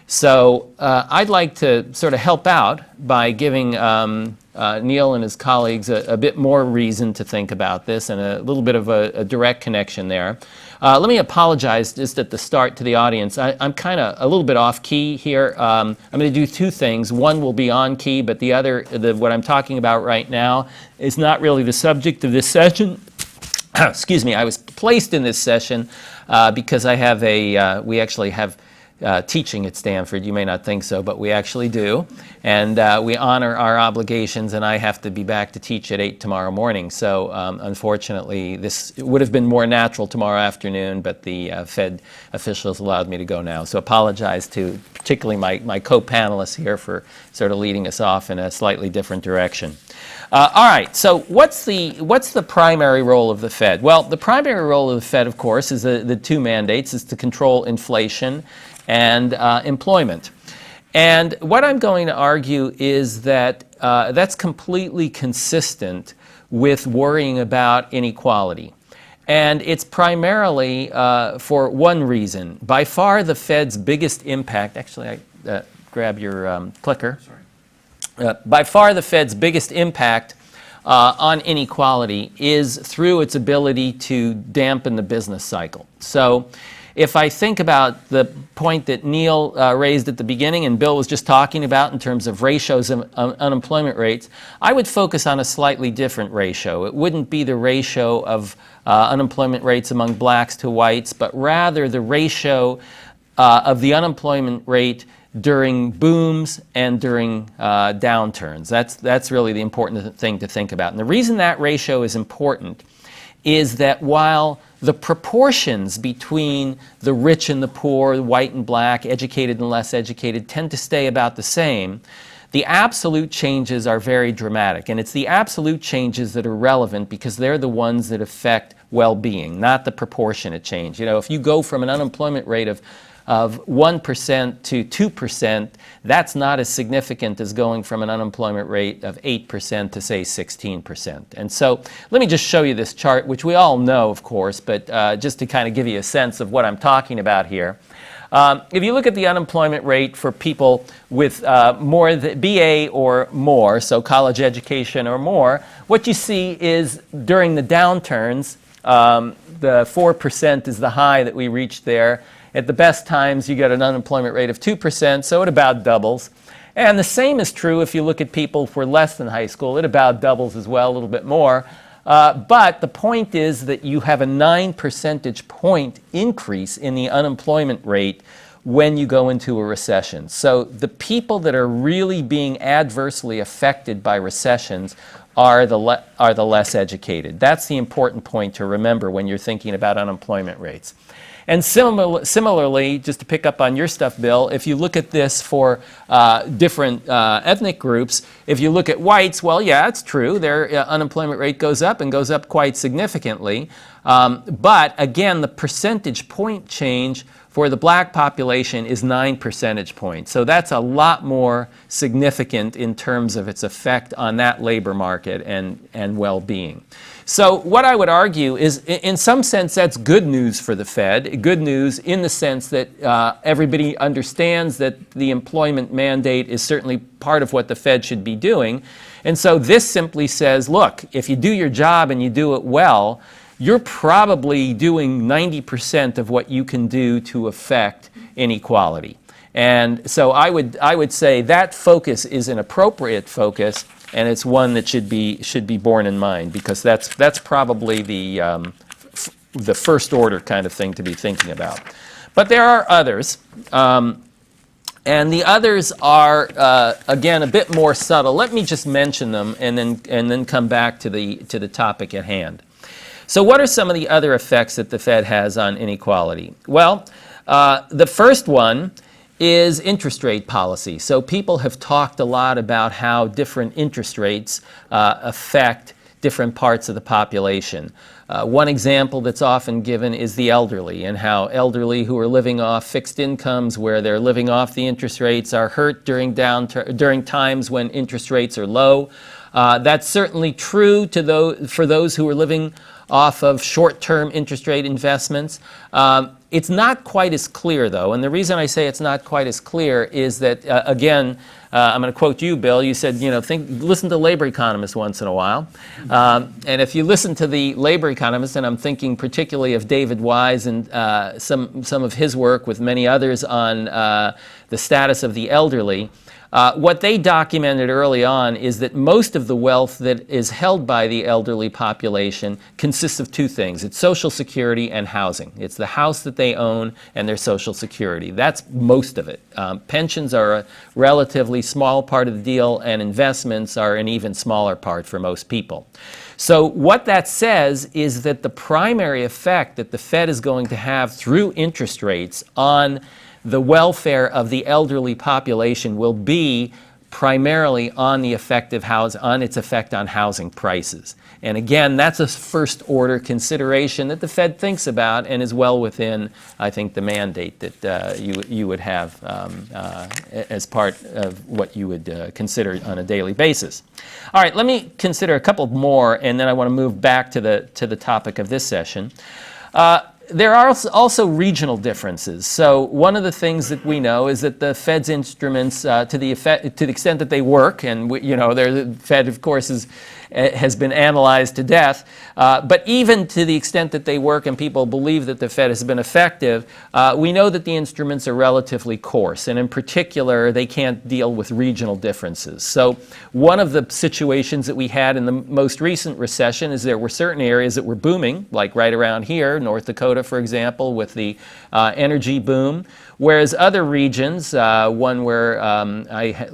So I'd like to sort of help out by giving Neil and his colleagues a bit more reason to think about this and a little bit of a direct connection there. Let me apologize just at the start to the audience. I'm kind of a little bit off key here. I'm going to do two things. One will be on key, but the other, what I'm talking about right now, is not really the subject of this session. Excuse me, I was placed in this session because I have we actually have teaching at Stanford. You may not think so, but we actually do. And we honor our obligations, and I have to be back to teach at 8 tomorrow morning. So unfortunately, this would have been more natural tomorrow afternoon, but the Fed officials allowed me to go now. So apologize to particularly my co-panelists here for sort of leading us off in a slightly different direction. All right, so what's the primary role of the Fed? Well, the primary role of the Fed, of course, is the two mandates, is to control inflation and employment. And what I'm going to argue is that that's completely consistent with worrying about inequality. And it's primarily for one reason. By far the Fed's biggest impact, actually, grab your clicker. Sorry. By far the Fed's biggest impact on inequality is through its ability to dampen the business cycle. So if I think about the point that Neil raised at the beginning and Bill was just talking about in terms of ratios of unemployment rates, I would focus on a slightly different ratio. It wouldn't be the ratio of unemployment rates among blacks to whites, but rather the ratio of the unemployment rate during booms and during downturns. That's really the important thing to think about. And the reason that ratio is important is that while the proportions between the rich and the poor, white and black, educated and less educated, tend to stay about the same, the absolute changes are very dramatic. And it's the absolute changes that are relevant because they're the ones that affect well-being, not the proportionate change. You know, if you go from an unemployment rate of 1% to 2%, that's not as significant as going from an unemployment rate of 8% to, say, 16%. And so let me just show you this chart, which we all know, of course, but just to kind of give you a sense of what I'm talking about here. If you look at the unemployment rate for people with more BA or more, so college education or more, what you see is during the downturns, the 4% is the high that we reached there. At the best times, you get an unemployment rate of 2%, so it about doubles. And the same is true if you look at people who are less than high school. It about doubles as well, a little bit more. But the point is that you have a 9 percentage point increase in the unemployment rate when you go into a recession. So the people that are really being adversely affected by recessions are the less educated. That's the important point to remember when you're thinking about unemployment rates. And similarly, just to pick up on your stuff, Bill, if you look at this for different ethnic groups, if you look at whites, well, yeah, it's true. Their unemployment rate goes up and goes up quite significantly. But again, the percentage point change for the black population is 9 percentage points. So that's a lot more significant in terms of its effect on that labor market and well-being. So what I would argue is, in some sense, that's good news for the Fed. Good news in the sense that everybody understands that the employment mandate is certainly part of what the Fed should be doing. And so this simply says, look, if you do your job and you do it well, you're probably doing 90% of what you can do to affect inequality. And so I would say that focus is an appropriate focus, and it's one that should be borne in mind, because that's probably the first order kind of thing to be thinking about. But there are others, and the others are again a bit more subtle. Let me just mention them and then come back to the topic at hand. So what are some of the other effects that the Fed has on inequality? Well, the first one is interest rate policy. So people have talked a lot about how different interest rates affect different parts of the population. One example that's often given is the elderly, and how elderly who are living off fixed incomes where they're living off the interest rates are hurt during times when interest rates are low. That's certainly true for those who are living off of short-term interest rate investments. It's not quite as clear, though, and the reason I say it's not quite as clear is that, again, I'm going to quote you, Bill. You said, listen to labor economists once in a while. And if you listen to the labor economists, and I'm thinking particularly of David Wise and some of his work with many others on the status of the elderly, what they documented early on is that most of the wealth that is held by the elderly population consists of two things. It's Social Security and housing. It's the house that they own and their Social Security. That's most of it. Pensions are a relatively small part of the deal, and investments are an even smaller part for most people. So what that says is that the primary effect that the Fed is going to have through interest rates on the welfare of the elderly population will be primarily on its effect on housing prices. And again, that's a first order consideration that the Fed thinks about and is well within, I think, the mandate that you would have as part of what you would consider on a daily basis. All right, let me consider a couple more, and then I want to move back to the topic of this session. There are also regional differences. So one of the things that we know is that the Fed's instruments, to the extent that they work, and the Fed, of course, has been analyzed to death, but even to the extent that they work and people believe that the Fed has been effective, we know that the instruments are relatively coarse, and in particular, they can't deal with regional differences. So one of the situations that we had in the most recent recession is there were certain areas that were booming, like right around here, North Dakota, for example, with the energy boom, Whereas other regions, one where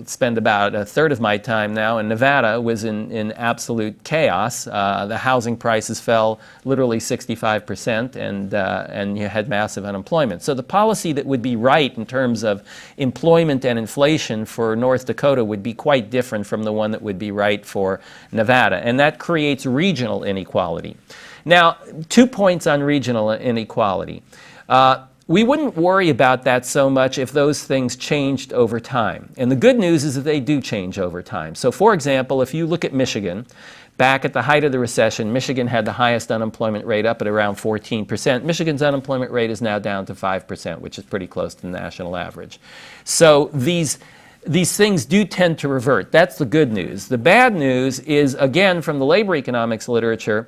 spend about a third of my time now in Nevada, was in absolute chaos. The housing prices fell literally 65%, and you had massive unemployment. So the policy that would be right in terms of employment and inflation for North Dakota would be quite different from the one that would be right for Nevada, and that creates regional inequality. Now, 2 points on regional inequality. We wouldn't worry about that so much if those things changed over time. And the good news is that they do change over time. So, for example, if you look at Michigan, back at the height of the recession, Michigan had the highest unemployment rate, up at around 14%. Michigan's unemployment rate is now down to 5%, which is pretty close to the national average. So these things do tend to revert. That's the good news. The bad news is, again, from the labor economics literature,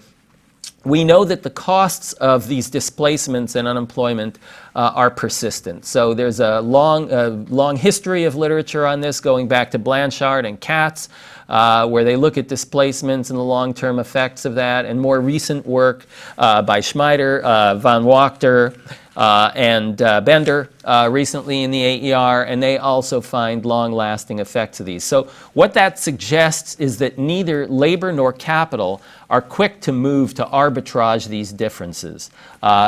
we know that the costs of these displacements and unemployment are persistent. So there's a long history of literature on this, going back to Blanchard and Katz, where they look at displacements and the long-term effects of that, and more recent work by Schmeider, von Wachter, and Bender recently in the AER, and they also find long-lasting effects of these. So what that suggests is that neither labor nor capital are quick to move to arbitrage these differences.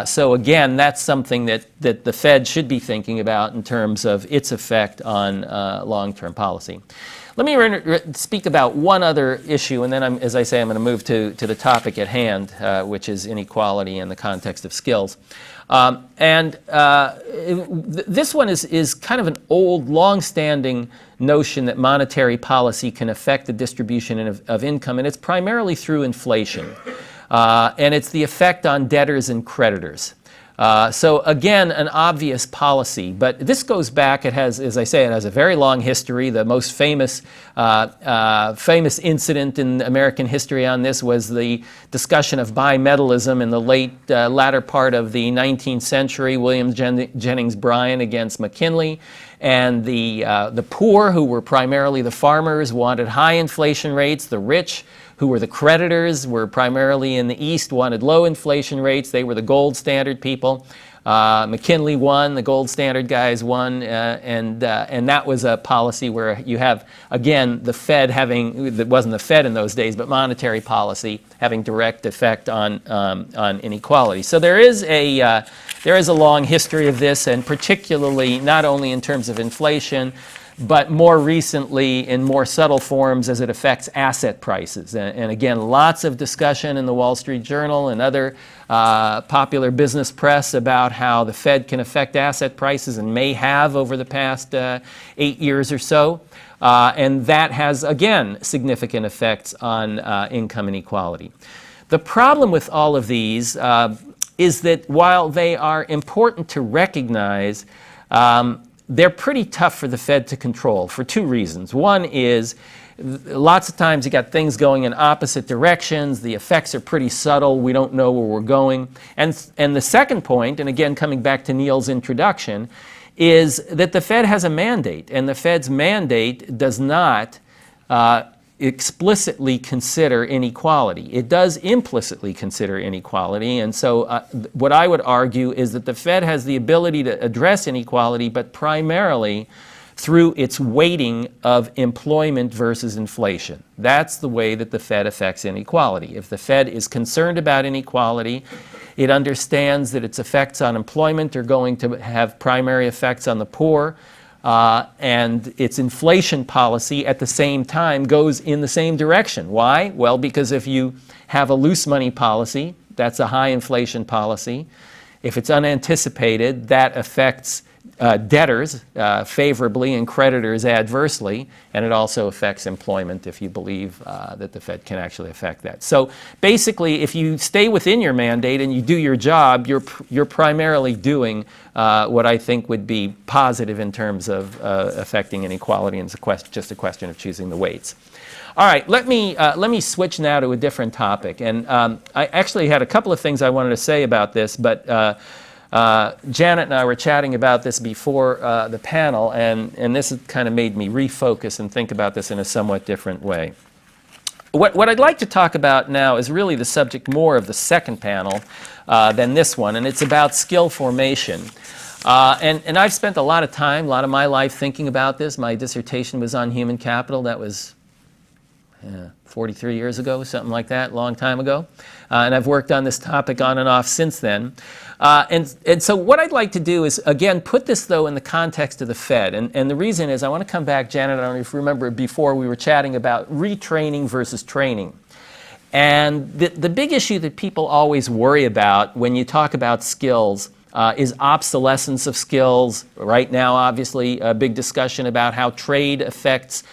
So again, that's something that the Fed should be thinking about in terms of its effect on long-term policy. Let me speak about one other issue, and then, as I say, I'm going to move to the topic at hand, which is inequality in the context of skills. This one is kind of an old, long-standing notion that monetary policy can affect the distribution of income, and it's primarily through inflation. And it's the effect on debtors and creditors. So again, an obvious policy, but this goes back, it has, as I say, it has a very long history. The most famous incident in American history on this was the discussion of bimetallism in the latter part of the 19th century, William Jennings Bryan against McKinley. And the poor, who were primarily the farmers, wanted high inflation rates. The rich, who were the creditors, were primarily in the East, wanted low inflation rates. They were the gold standard people. McKinley won, the gold standard guys won, and that was a policy where you have, again, the Fed having, that wasn't the Fed in those days, but monetary policy having direct effect on inequality. So there is a long history of this, and particularly not only in terms of inflation, but more recently in more subtle forms as it affects asset prices. And again, lots of discussion in the Wall Street Journal and other popular business press about how the Fed can affect asset prices, and may have over the past 8 years or so. And that has, again, significant effects on income inequality. The problem with all of these is that while they are important to recognize, they're pretty tough for the Fed to control for two reasons. One is lots of times you got things going in opposite directions. The effects are pretty subtle. We don't know where we're going. And the second point, and again coming back to Neil's introduction, is that the Fed has a mandate, and the Fed's mandate does not explicitly consider inequality. It does implicitly consider inequality, and so what I would argue is that the Fed has the ability to address inequality, but primarily through its weighting of employment versus inflation. That's the way that the Fed affects inequality. If the Fed is concerned about inequality, it understands that its effects on employment are going to have primary effects on the poor, and its inflation policy at the same time goes in the same direction. Why? Well, because if you have a loose money policy, that's a high inflation policy. If it's unanticipated, that affects debtors favorably and creditors adversely, and it also affects employment if you believe that the Fed can actually affect that. So basically, if you stay within your mandate and you do your job, you're primarily doing what I think would be positive in terms of affecting inequality, and it's just a question of choosing the weights. All right, let me switch now to a different topic, and I actually had a couple of things I wanted to say about this, but Janet and I were chatting about this before the panel, and this kind of made me refocus and think about this in a somewhat different way. What I'd like to talk about now is really the subject more of the second panel than this one, and it's about skill formation. And I've spent a lot of time, a lot of my life thinking about this. My dissertation was on human capital. That was 43 years ago, something like that, a long time ago. And I've worked on this topic on and off since then. And so what I'd like to do is, again, put this, though, in the context of the Fed. And the reason is I want to come back, Janet, I don't know if you remember before we were chatting about retraining versus training. And the big issue that people always worry about when you talk about skills is obsolescence of skills. Right now, obviously, a big discussion about how trade affects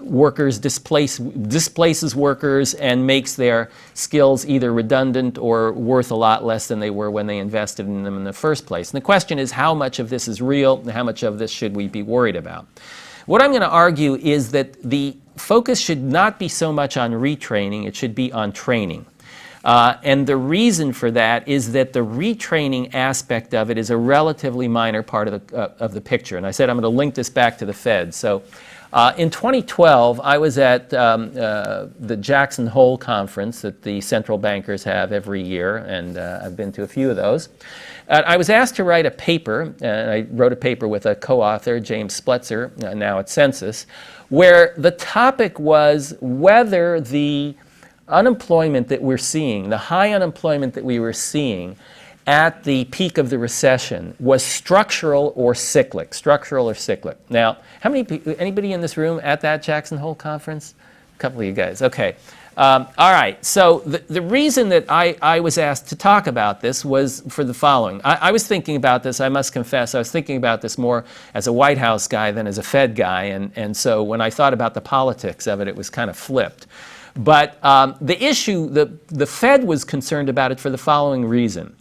workers, displaces workers and makes their skills either redundant or worth a lot less than they were when they invested in them in the first place. And the question is, how much of this is real and how much of this should we be worried about? What I'm going to argue is that the focus should not be so much on retraining, it should be on training. And the reason for that is that the retraining aspect of it is a relatively minor part of the picture. And I said I'm going to link this back to the Fed. So in 2012, I was at the Jackson Hole conference that the central bankers have every year, and I've been to a few of those. I was asked to write a paper, and I wrote a paper with a co-author, James Spletzer, now at Census, where the topic was whether the unemployment that we're seeing, the high unemployment that we were seeing at the peak of the recession was structural or cyclic, Now, anybody in this room at that Jackson Hole conference? A couple of you guys, okay. All right, so the reason that I was asked to talk about this was for the following. I was thinking about this, I must confess, I was thinking about this more as a White House guy than as a Fed guy, and so when I thought about the politics of it, it was kind of flipped. But the issue, the Fed was concerned about it for the following reason.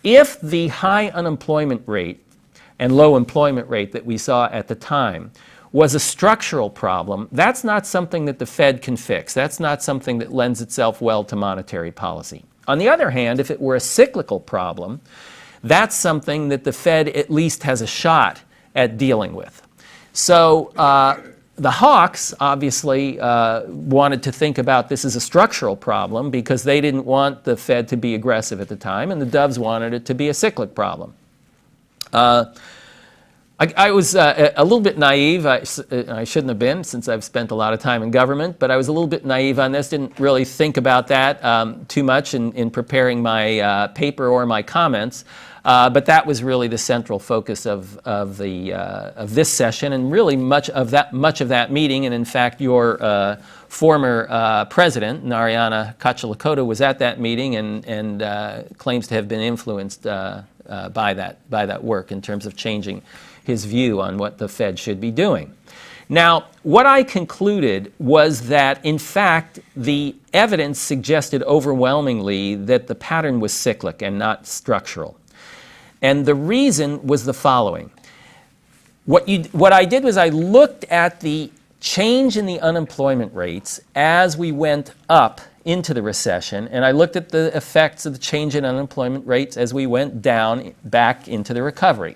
If the high unemployment rate and low employment rate that we saw at the time was a structural problem, that's not something that the Fed can fix. That's not something that lends itself well to monetary policy. On the other hand, if it were a cyclical problem, that's something that the Fed at least has a shot at dealing with. So the hawks obviously wanted to think about this as a structural problem because they didn't want the Fed to be aggressive at the time, and the doves wanted it to be a cyclic problem. I was a little bit naive. I shouldn't have been, since I've spent a lot of time in government, but I was a little bit naive on this, didn't really think about that too much in preparing my paper or my comments. But that was really the central focus of this session, and really much of that meeting. And in fact, your former president, Narayana Kocherlakota, was at that meeting and claims to have been influenced by that work in terms of changing his view on what the Fed should be doing. Now, what I concluded was that, in fact, the evidence suggested overwhelmingly that the pattern was cyclic and not structural. And the reason was the following. What I did was I looked at the change in the unemployment rates as we went up into the recession, and I looked at the effects of the change in unemployment rates as we went down back into the recovery.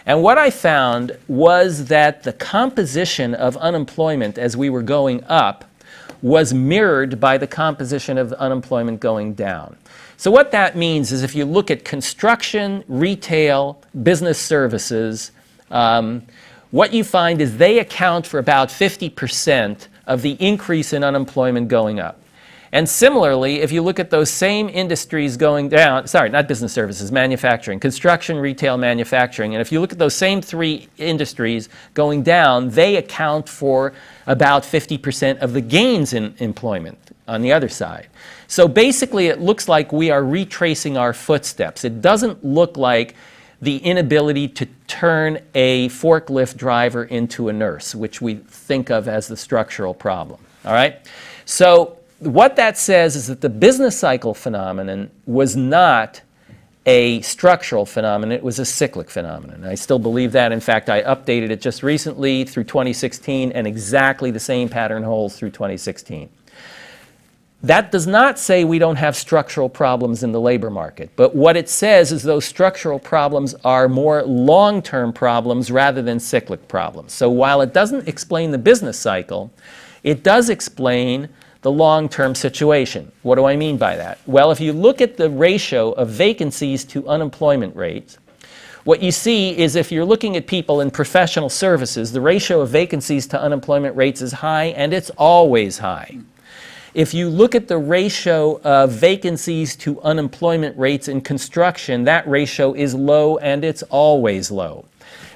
And what I found was that the composition of unemployment as we were going up was mirrored by the composition of unemployment going down. So what that means is if you look at construction, retail, business services, what you find is they account for about 50% of the increase in unemployment going up. And similarly, if you look at those same industries going down, sorry, not business services, manufacturing, construction, retail, manufacturing, and if you look at those same three industries going down, they account for about 50% of the gains in employment on the other side. So basically, it looks like we are retracing our footsteps. It doesn't look like the inability to turn a forklift driver into a nurse, which we think of as the structural problem. All right? So what that says is that the business cycle phenomenon was not a structural phenomenon, it was a cyclic phenomenon. I still believe that. In fact, I updated it just recently through 2016, and exactly the same pattern holds through 2016. That does not say we don't have structural problems in the labor market, but what it says is those structural problems are more long-term problems rather than cyclic problems. So while it doesn't explain the business cycle, it does explain the long-term situation. What do I mean by that? Well, if you look at the ratio of vacancies to unemployment rates, what you see is if you're looking at people in professional services, the ratio of vacancies to unemployment rates is high, and it's always high. If you look at the ratio of vacancies to unemployment rates in construction, that ratio is low, and it's always low.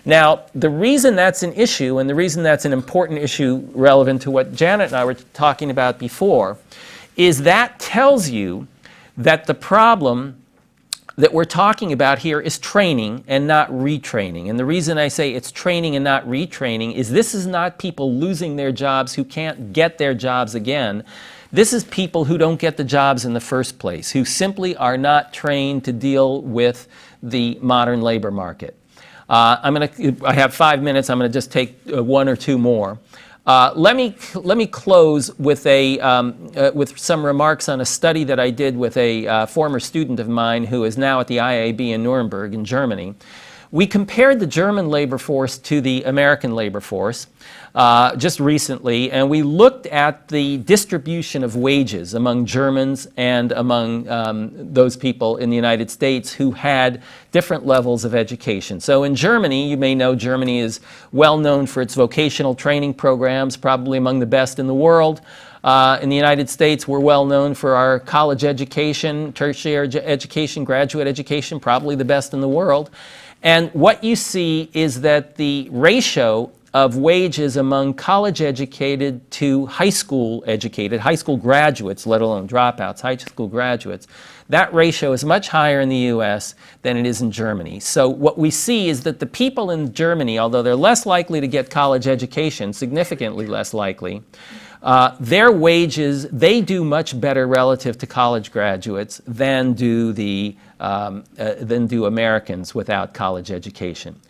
Now, the reason that's an issue, and the reason that's an important issue relevant to what Janet and I were talking about before, is that tells you that the problem that we're talking about here is training and not retraining. And the reason I say it's training and not retraining is this is not people losing their jobs who can't get their jobs again. This is people who don't get the jobs in the first place, who simply are not trained to deal with the modern labor market. I have 5 minutes. I'm going to just take one or two more. Let me close with with some remarks on a study that I did with a former student of mine who is now at the IAB in Nuremberg in Germany. We compared the German labor force to the American labor force just recently, and we looked at the distribution of wages among Germans and among those people in the United States who had different levels of education. So in Germany, you may know Germany is well known for its vocational training programs, probably among the best in the world. In the United States, we're well known for our college education, tertiary education, graduate education, probably the best in the world. And what you see is that the ratio of wages among college-educated to high school graduates, let alone dropouts, high school graduates, that ratio is much higher in the US than it is in Germany. So what we see is that the people in Germany, although they're less likely to get college education, significantly less likely, their wages, they do much better relative to college graduates than do Americans without college education.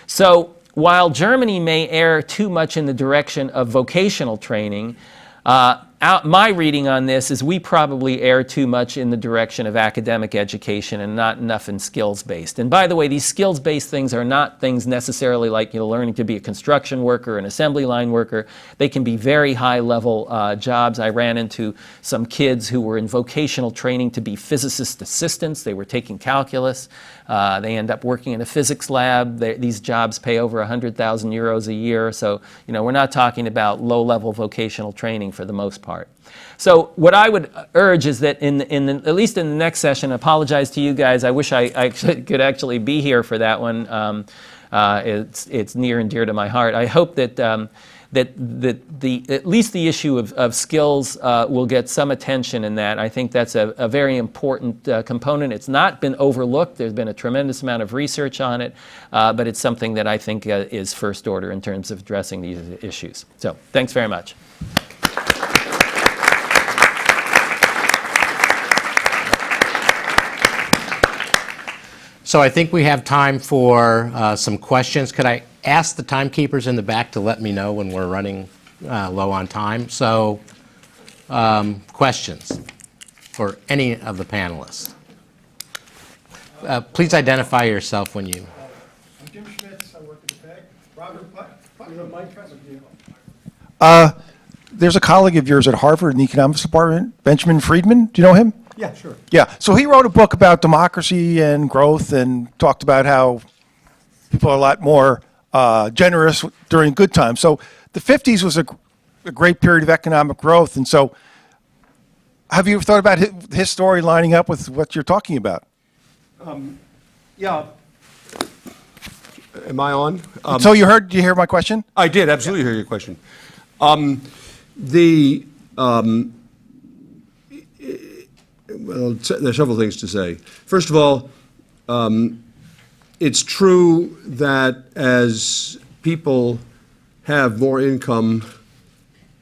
So while Germany may err too much in the direction of vocational training, my reading on this is we probably err too much in the direction of academic education and not enough in skills-based. And by the way, these skills-based things are not things necessarily like learning to be a construction worker, an assembly line worker. They can be very high-level jobs. I ran into some kids who were in vocational training to be physicist assistants. They were taking calculus. They end up working in a physics lab. These jobs pay over 100,000 euros a year. So, we're not talking about low-level vocational training for the most part. So what I would urge is that at least in the next session, I apologize to you guys. I wish I could actually be here for that one. It's near and dear to my heart. I hope that at least the issue of skills will get some attention in that. I think that's a very important component. It's not been overlooked. There's been a tremendous amount of research on it, but it's something that I think is first order in terms of addressing these issues. So thanks very much. So I think we have time for some questions. Could I ask the timekeepers in the back to let me know when we're running low on time? So questions for any of the panelists. Please identify yourself when you... I'm Jim Schmitz. I work at the Fed. Robert, what? There's a colleague of yours at Harvard in the economics department, Benjamin Friedman. Do you know him? Yeah, sure. Yeah. So he wrote a book about democracy and growth and talked about how people are a lot more generous during good times. So the 50s was a great period of economic growth. And so have you thought about his story lining up with what you're talking about? Yeah. Am I on? So did you hear my question? I did absolutely hear your question. Well, there's several things to say. First of all, it's true that as people have more income,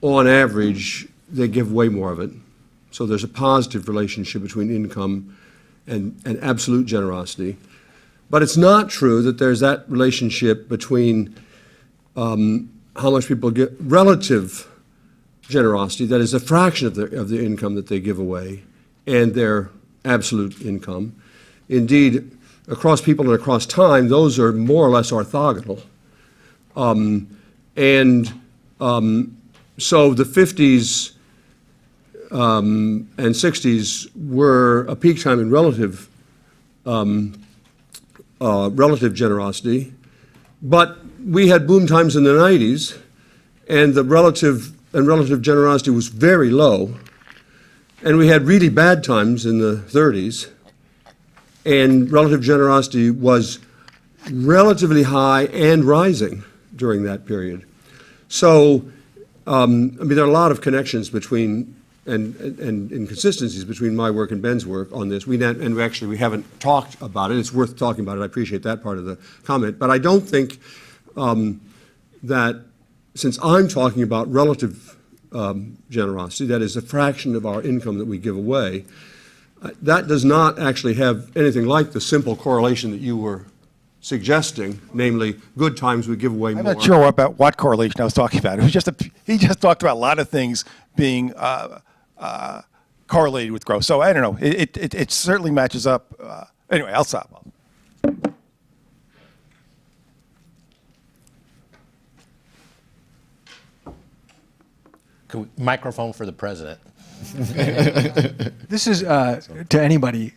on average, they give way more of it. So there's a positive relationship between income and absolute generosity. But it's not true that there's that relationship between how much people get relative generosity, that is a fraction of the income that they give away, and their absolute income. Indeed, across people and across time, those are more or less orthogonal. So the 50s and 60s were a peak time in relative relative generosity, but we had boom times in the 90s, and the relative generosity was very low, and we had really bad times in the 30s, and relative generosity was relatively high and rising during that period. So, I mean, there are a lot of connections between and inconsistencies between my work and Ben's work on this. We haven't talked about it. It's worth talking about it. I appreciate that part of the comment. But I don't think that since I'm talking about relative generosity, that is a fraction of our income that we give away, that does not actually have anything like the simple correlation that you were suggesting, namely, good times we give away more. I'm not sure about what correlation I was talking about. It was just he just talked about a lot of things being correlated with growth. So I don't know. It certainly matches up. Anyway, I'll stop. Microphone for the president. This is to anybody.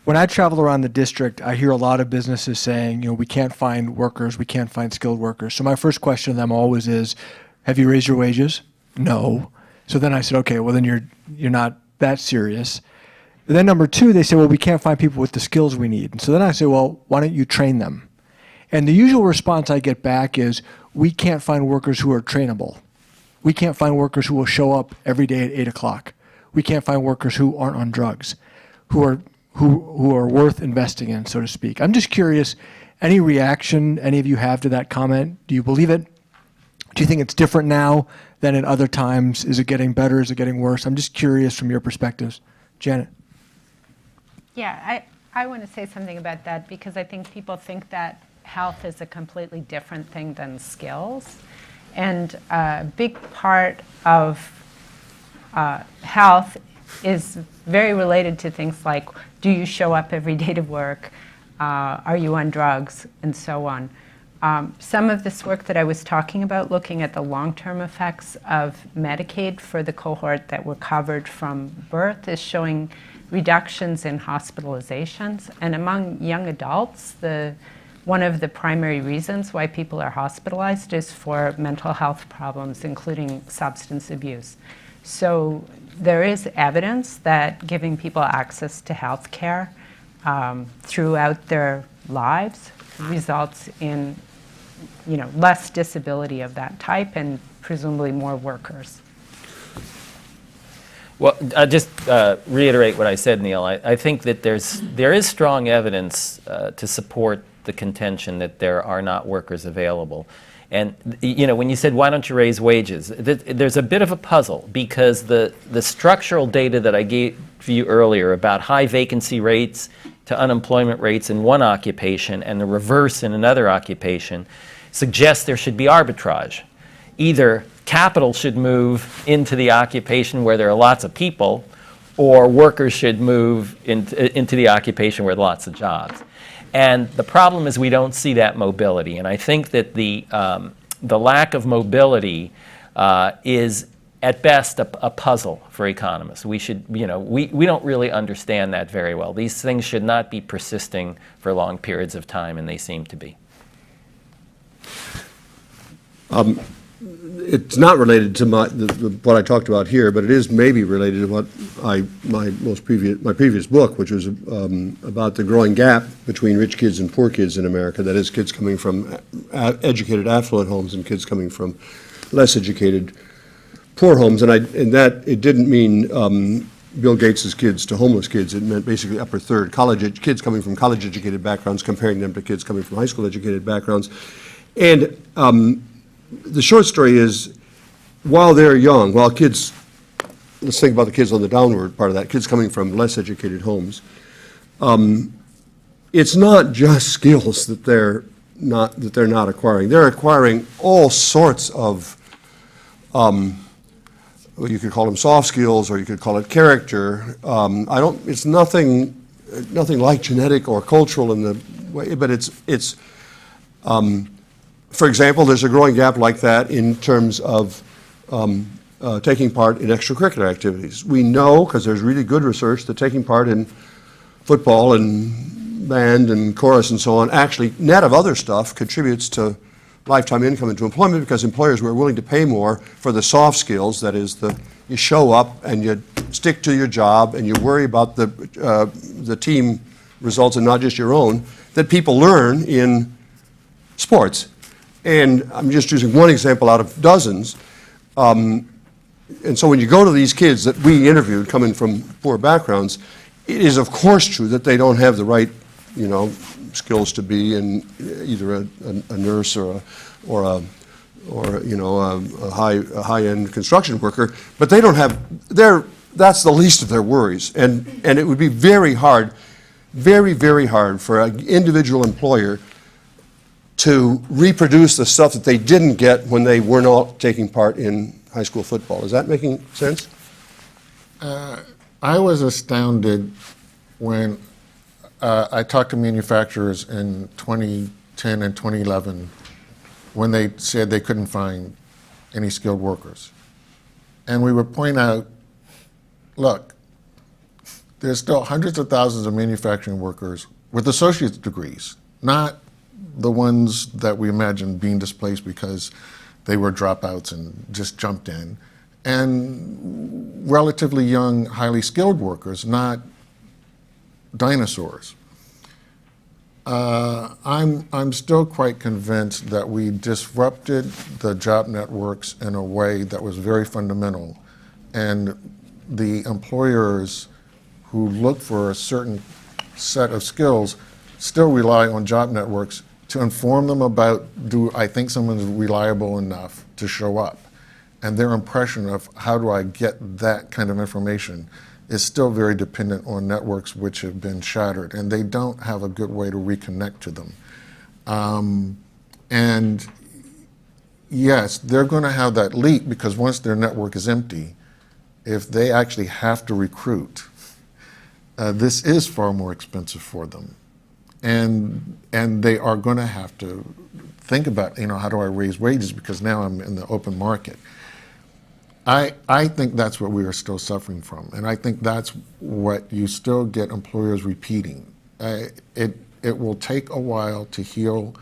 When I travel around the district, I hear a lot of businesses saying, we can't find workers, we can't find skilled workers. So my first question to them always is, have you raised your wages? No. So then I said, okay, well then you're not that serious. And then number two, they say, well, we can't find people with the skills we need. And so then I say, well, why don't you train them? And the usual response I get back is, we can't find workers who are trainable. We can't find workers who will show up every day at 8 o'clock. We can't find workers who aren't on drugs, who are worth investing in, so to speak. I'm just curious, any reaction any of you have to that comment? Do you believe it? Do you think it's different now than at other times? Is it getting better? Is it getting worse? I'm just curious from your perspectives. Janet. Yeah, I want to say something about that because I think people think that health is a completely different thing than skills. And a big part of health is very related to things like, do you show up every day to work? Are you on drugs? And so on. Some of this work that I was talking about, looking at the long-term effects of Medicaid for the cohort that were covered from birth, is showing reductions in hospitalizations. And among young adults, one of the primary reasons why people are hospitalized is for mental health problems, including substance abuse. So there is evidence that giving people access to health care throughout their lives results in less disability of that type and presumably more workers. Well, I'll just reiterate what I said, Neil. I think that there is strong evidence to support the contention that there are not workers available. And when you said, why don't you raise wages, there's a bit of a puzzle because the structural data that I gave you earlier about high vacancy rates to unemployment rates in one occupation and the reverse in another occupation suggests there should be arbitrage. Either capital should move into the occupation where there are lots of people, or workers should move into the occupation where there are lots of jobs. And the problem is we don't see that mobility. And I think that the lack of mobility is at best a puzzle for economists. We don't really understand that very well. These things should not be persisting for long periods of time, and they seem to be. It's not related to what I talked about here, but it is maybe related to what my previous book, which was about the growing gap between rich kids and poor kids in America. That is, kids coming from educated, affluent homes and kids coming from less educated, poor homes. And that it didn't mean Bill Gates's kids to homeless kids. It meant basically upper third kids coming from college-educated backgrounds, comparing them to kids coming from high school-educated backgrounds, and the short story is, while they're young, while kids, let's think about the kids on the downward part of that, kids coming from less educated homes, it's not just skills that they're not acquiring. They're acquiring all sorts of, you could call them soft skills, or you could call it character. It's nothing like genetic or cultural in the way, but it's. For example, there's a growing gap like that in terms of taking part in extracurricular activities. We know, because there's really good research, that taking part in football and band and chorus and so on, actually, net of other stuff, contributes to lifetime income into employment because employers were willing to pay more for the soft skills, that is, you show up and you stick to your job and you worry about the team results and not just your own, that people learn in sports. And I'm just using one example out of dozens. And so when you go to these kids that we interviewed coming from poor backgrounds, it is of course true that they don't have the right, skills to be in either a nurse or a high-end construction worker, but they don't have that's the least of their worries, and it would be very hard for an individual employer to reproduce the stuff that they didn't get when they were not taking part in high school football. Is that making sense? I was astounded when I talked to manufacturers in 2010 and 2011 when they said they couldn't find any skilled workers. And we would point out, look, there's still hundreds of thousands of manufacturing workers with associate's degrees, not the ones that we imagine being displaced because they were dropouts and just jumped in, and relatively young, highly skilled workers, not dinosaurs. I'm still quite convinced that we disrupted the job networks in a way that was very fundamental, and the employers who look for a certain set of skills still rely on job networks to inform them about, do I think someone's reliable enough to show up? And their impression of how do I get that kind of information is still very dependent on networks which have been shattered, and they don't have a good way to reconnect to them. And yes, they're going to have that leap because once their network is empty, if they actually have to recruit, this is far more expensive for them. And they are going to have to think about, how do I raise wages because now I'm in the open market. I think that's what we are still suffering from, and I think that's what you still get employers repeating. It will take a while to heal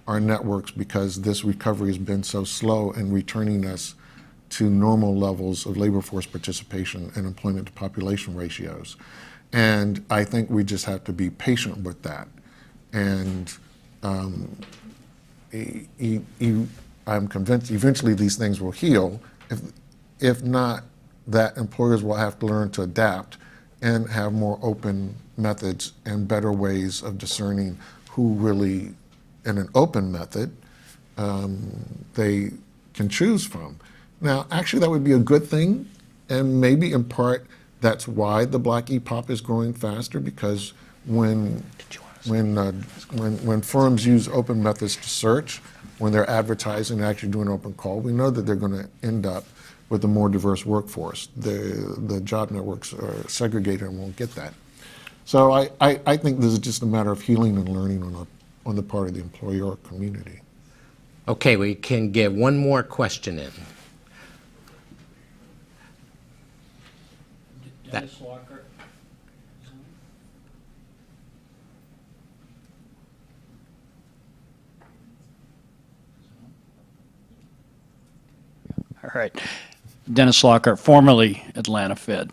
our networks because this recovery has been so slow in returning us to normal levels of labor force participation and employment to population ratios. And I think we just have to be patient with that. And I'm convinced eventually these things will heal. If not, that employers will have to learn to adapt and have more open methods and better ways of discerning who really, in an open method, they can choose from. Now, actually, that would be a good thing, and maybe in part that's why the Black EPOP is growing faster, because when firms use open methods to search, when they're advertising and actually doing open call, we know that they're going to end up with a more diverse workforce. The job networks are segregated and won't get that. So I think this is just a matter of healing and learning on the part of the employer community. Okay, we can get one more question in. Dennis Walker. All right. Dennis Lockhart, formerly Atlanta Fed.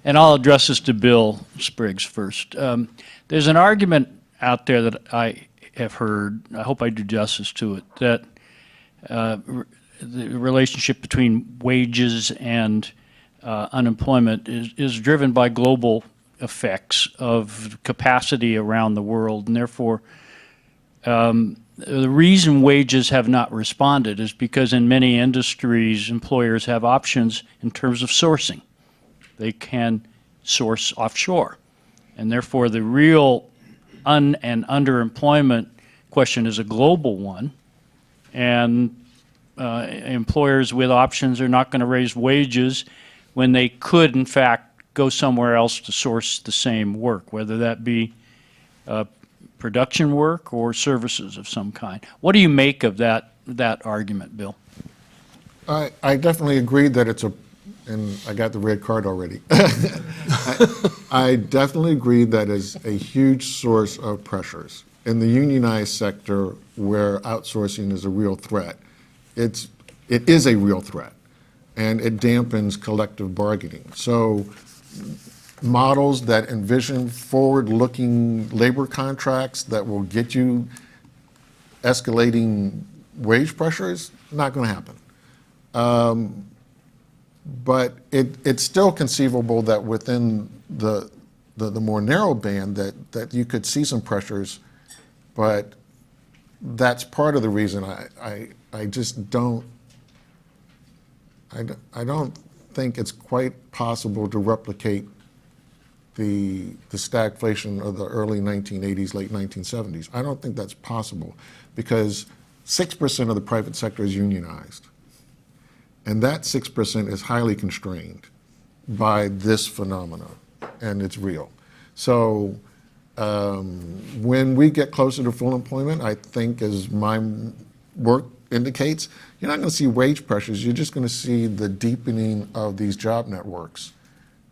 And I'll address this to Bill Spriggs first. There's an argument out there that I have heard, I hope I do justice to it, that the relationship between wages and unemployment is driven by global effects of capacity around the world, and therefore the reason wages have not responded is because in many industries, employers have options in terms of sourcing. They can source offshore. And therefore, the real and underemployment question is a global one. And employers with options are not going to raise wages when they could, in fact, go somewhere else to source the same work, whether that be production work or services of some kind. What do you make of that argument, Bill? I definitely agree that it's a and I got the red card already. I definitely agree that is a huge source of pressures. In the unionized sector, where outsourcing is a real threat, it is a real threat, and it dampens collective bargaining. So models that envision forward-looking labor contracts that will get you escalating wage pressures, not going to happen. But it's still conceivable that within the more narrow band that you could see some pressures, but that's part of the reason I just don't think it's quite possible to replicate the stagflation of the early 1980s, late 1970s. I don't think that's possible because 6% of the private sector is unionized. And that 6% is highly constrained by this phenomena, and it's real. So when we get closer to full employment, I think as my work indicates, you're not going to see wage pressures, you're just going to see the deepening of these job networks.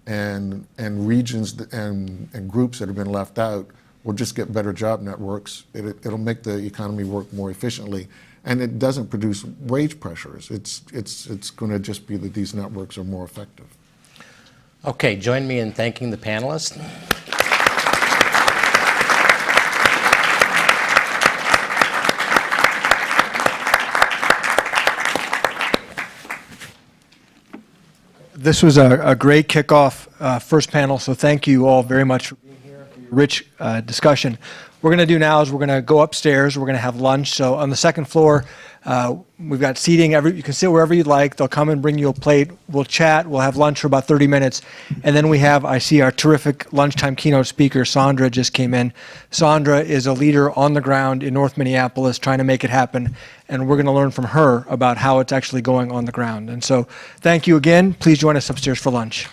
And regions and groups that have been left out will just get better job networks. It'll make the economy work more efficiently, and it doesn't produce wage pressures. It's going to just be that these networks are more effective. Okay, join me in thanking the panelists. This was a great kickoff first panel, so thank you all very much for being here, for your rich discussion. What we're going to do now is we're going to go upstairs. We're going to have lunch. So on the second floor, we've got seating. You can sit wherever you'd like. They'll come and bring you a plate. We'll chat. We'll have lunch for about 30 minutes. And then I see our terrific lunchtime keynote speaker, Sandra, just came in. Sandra is a leader on the ground in North Minneapolis trying to make it happen. And we're going to learn from her about how it's actually going on the ground. And so thank you again. Please join us upstairs for lunch.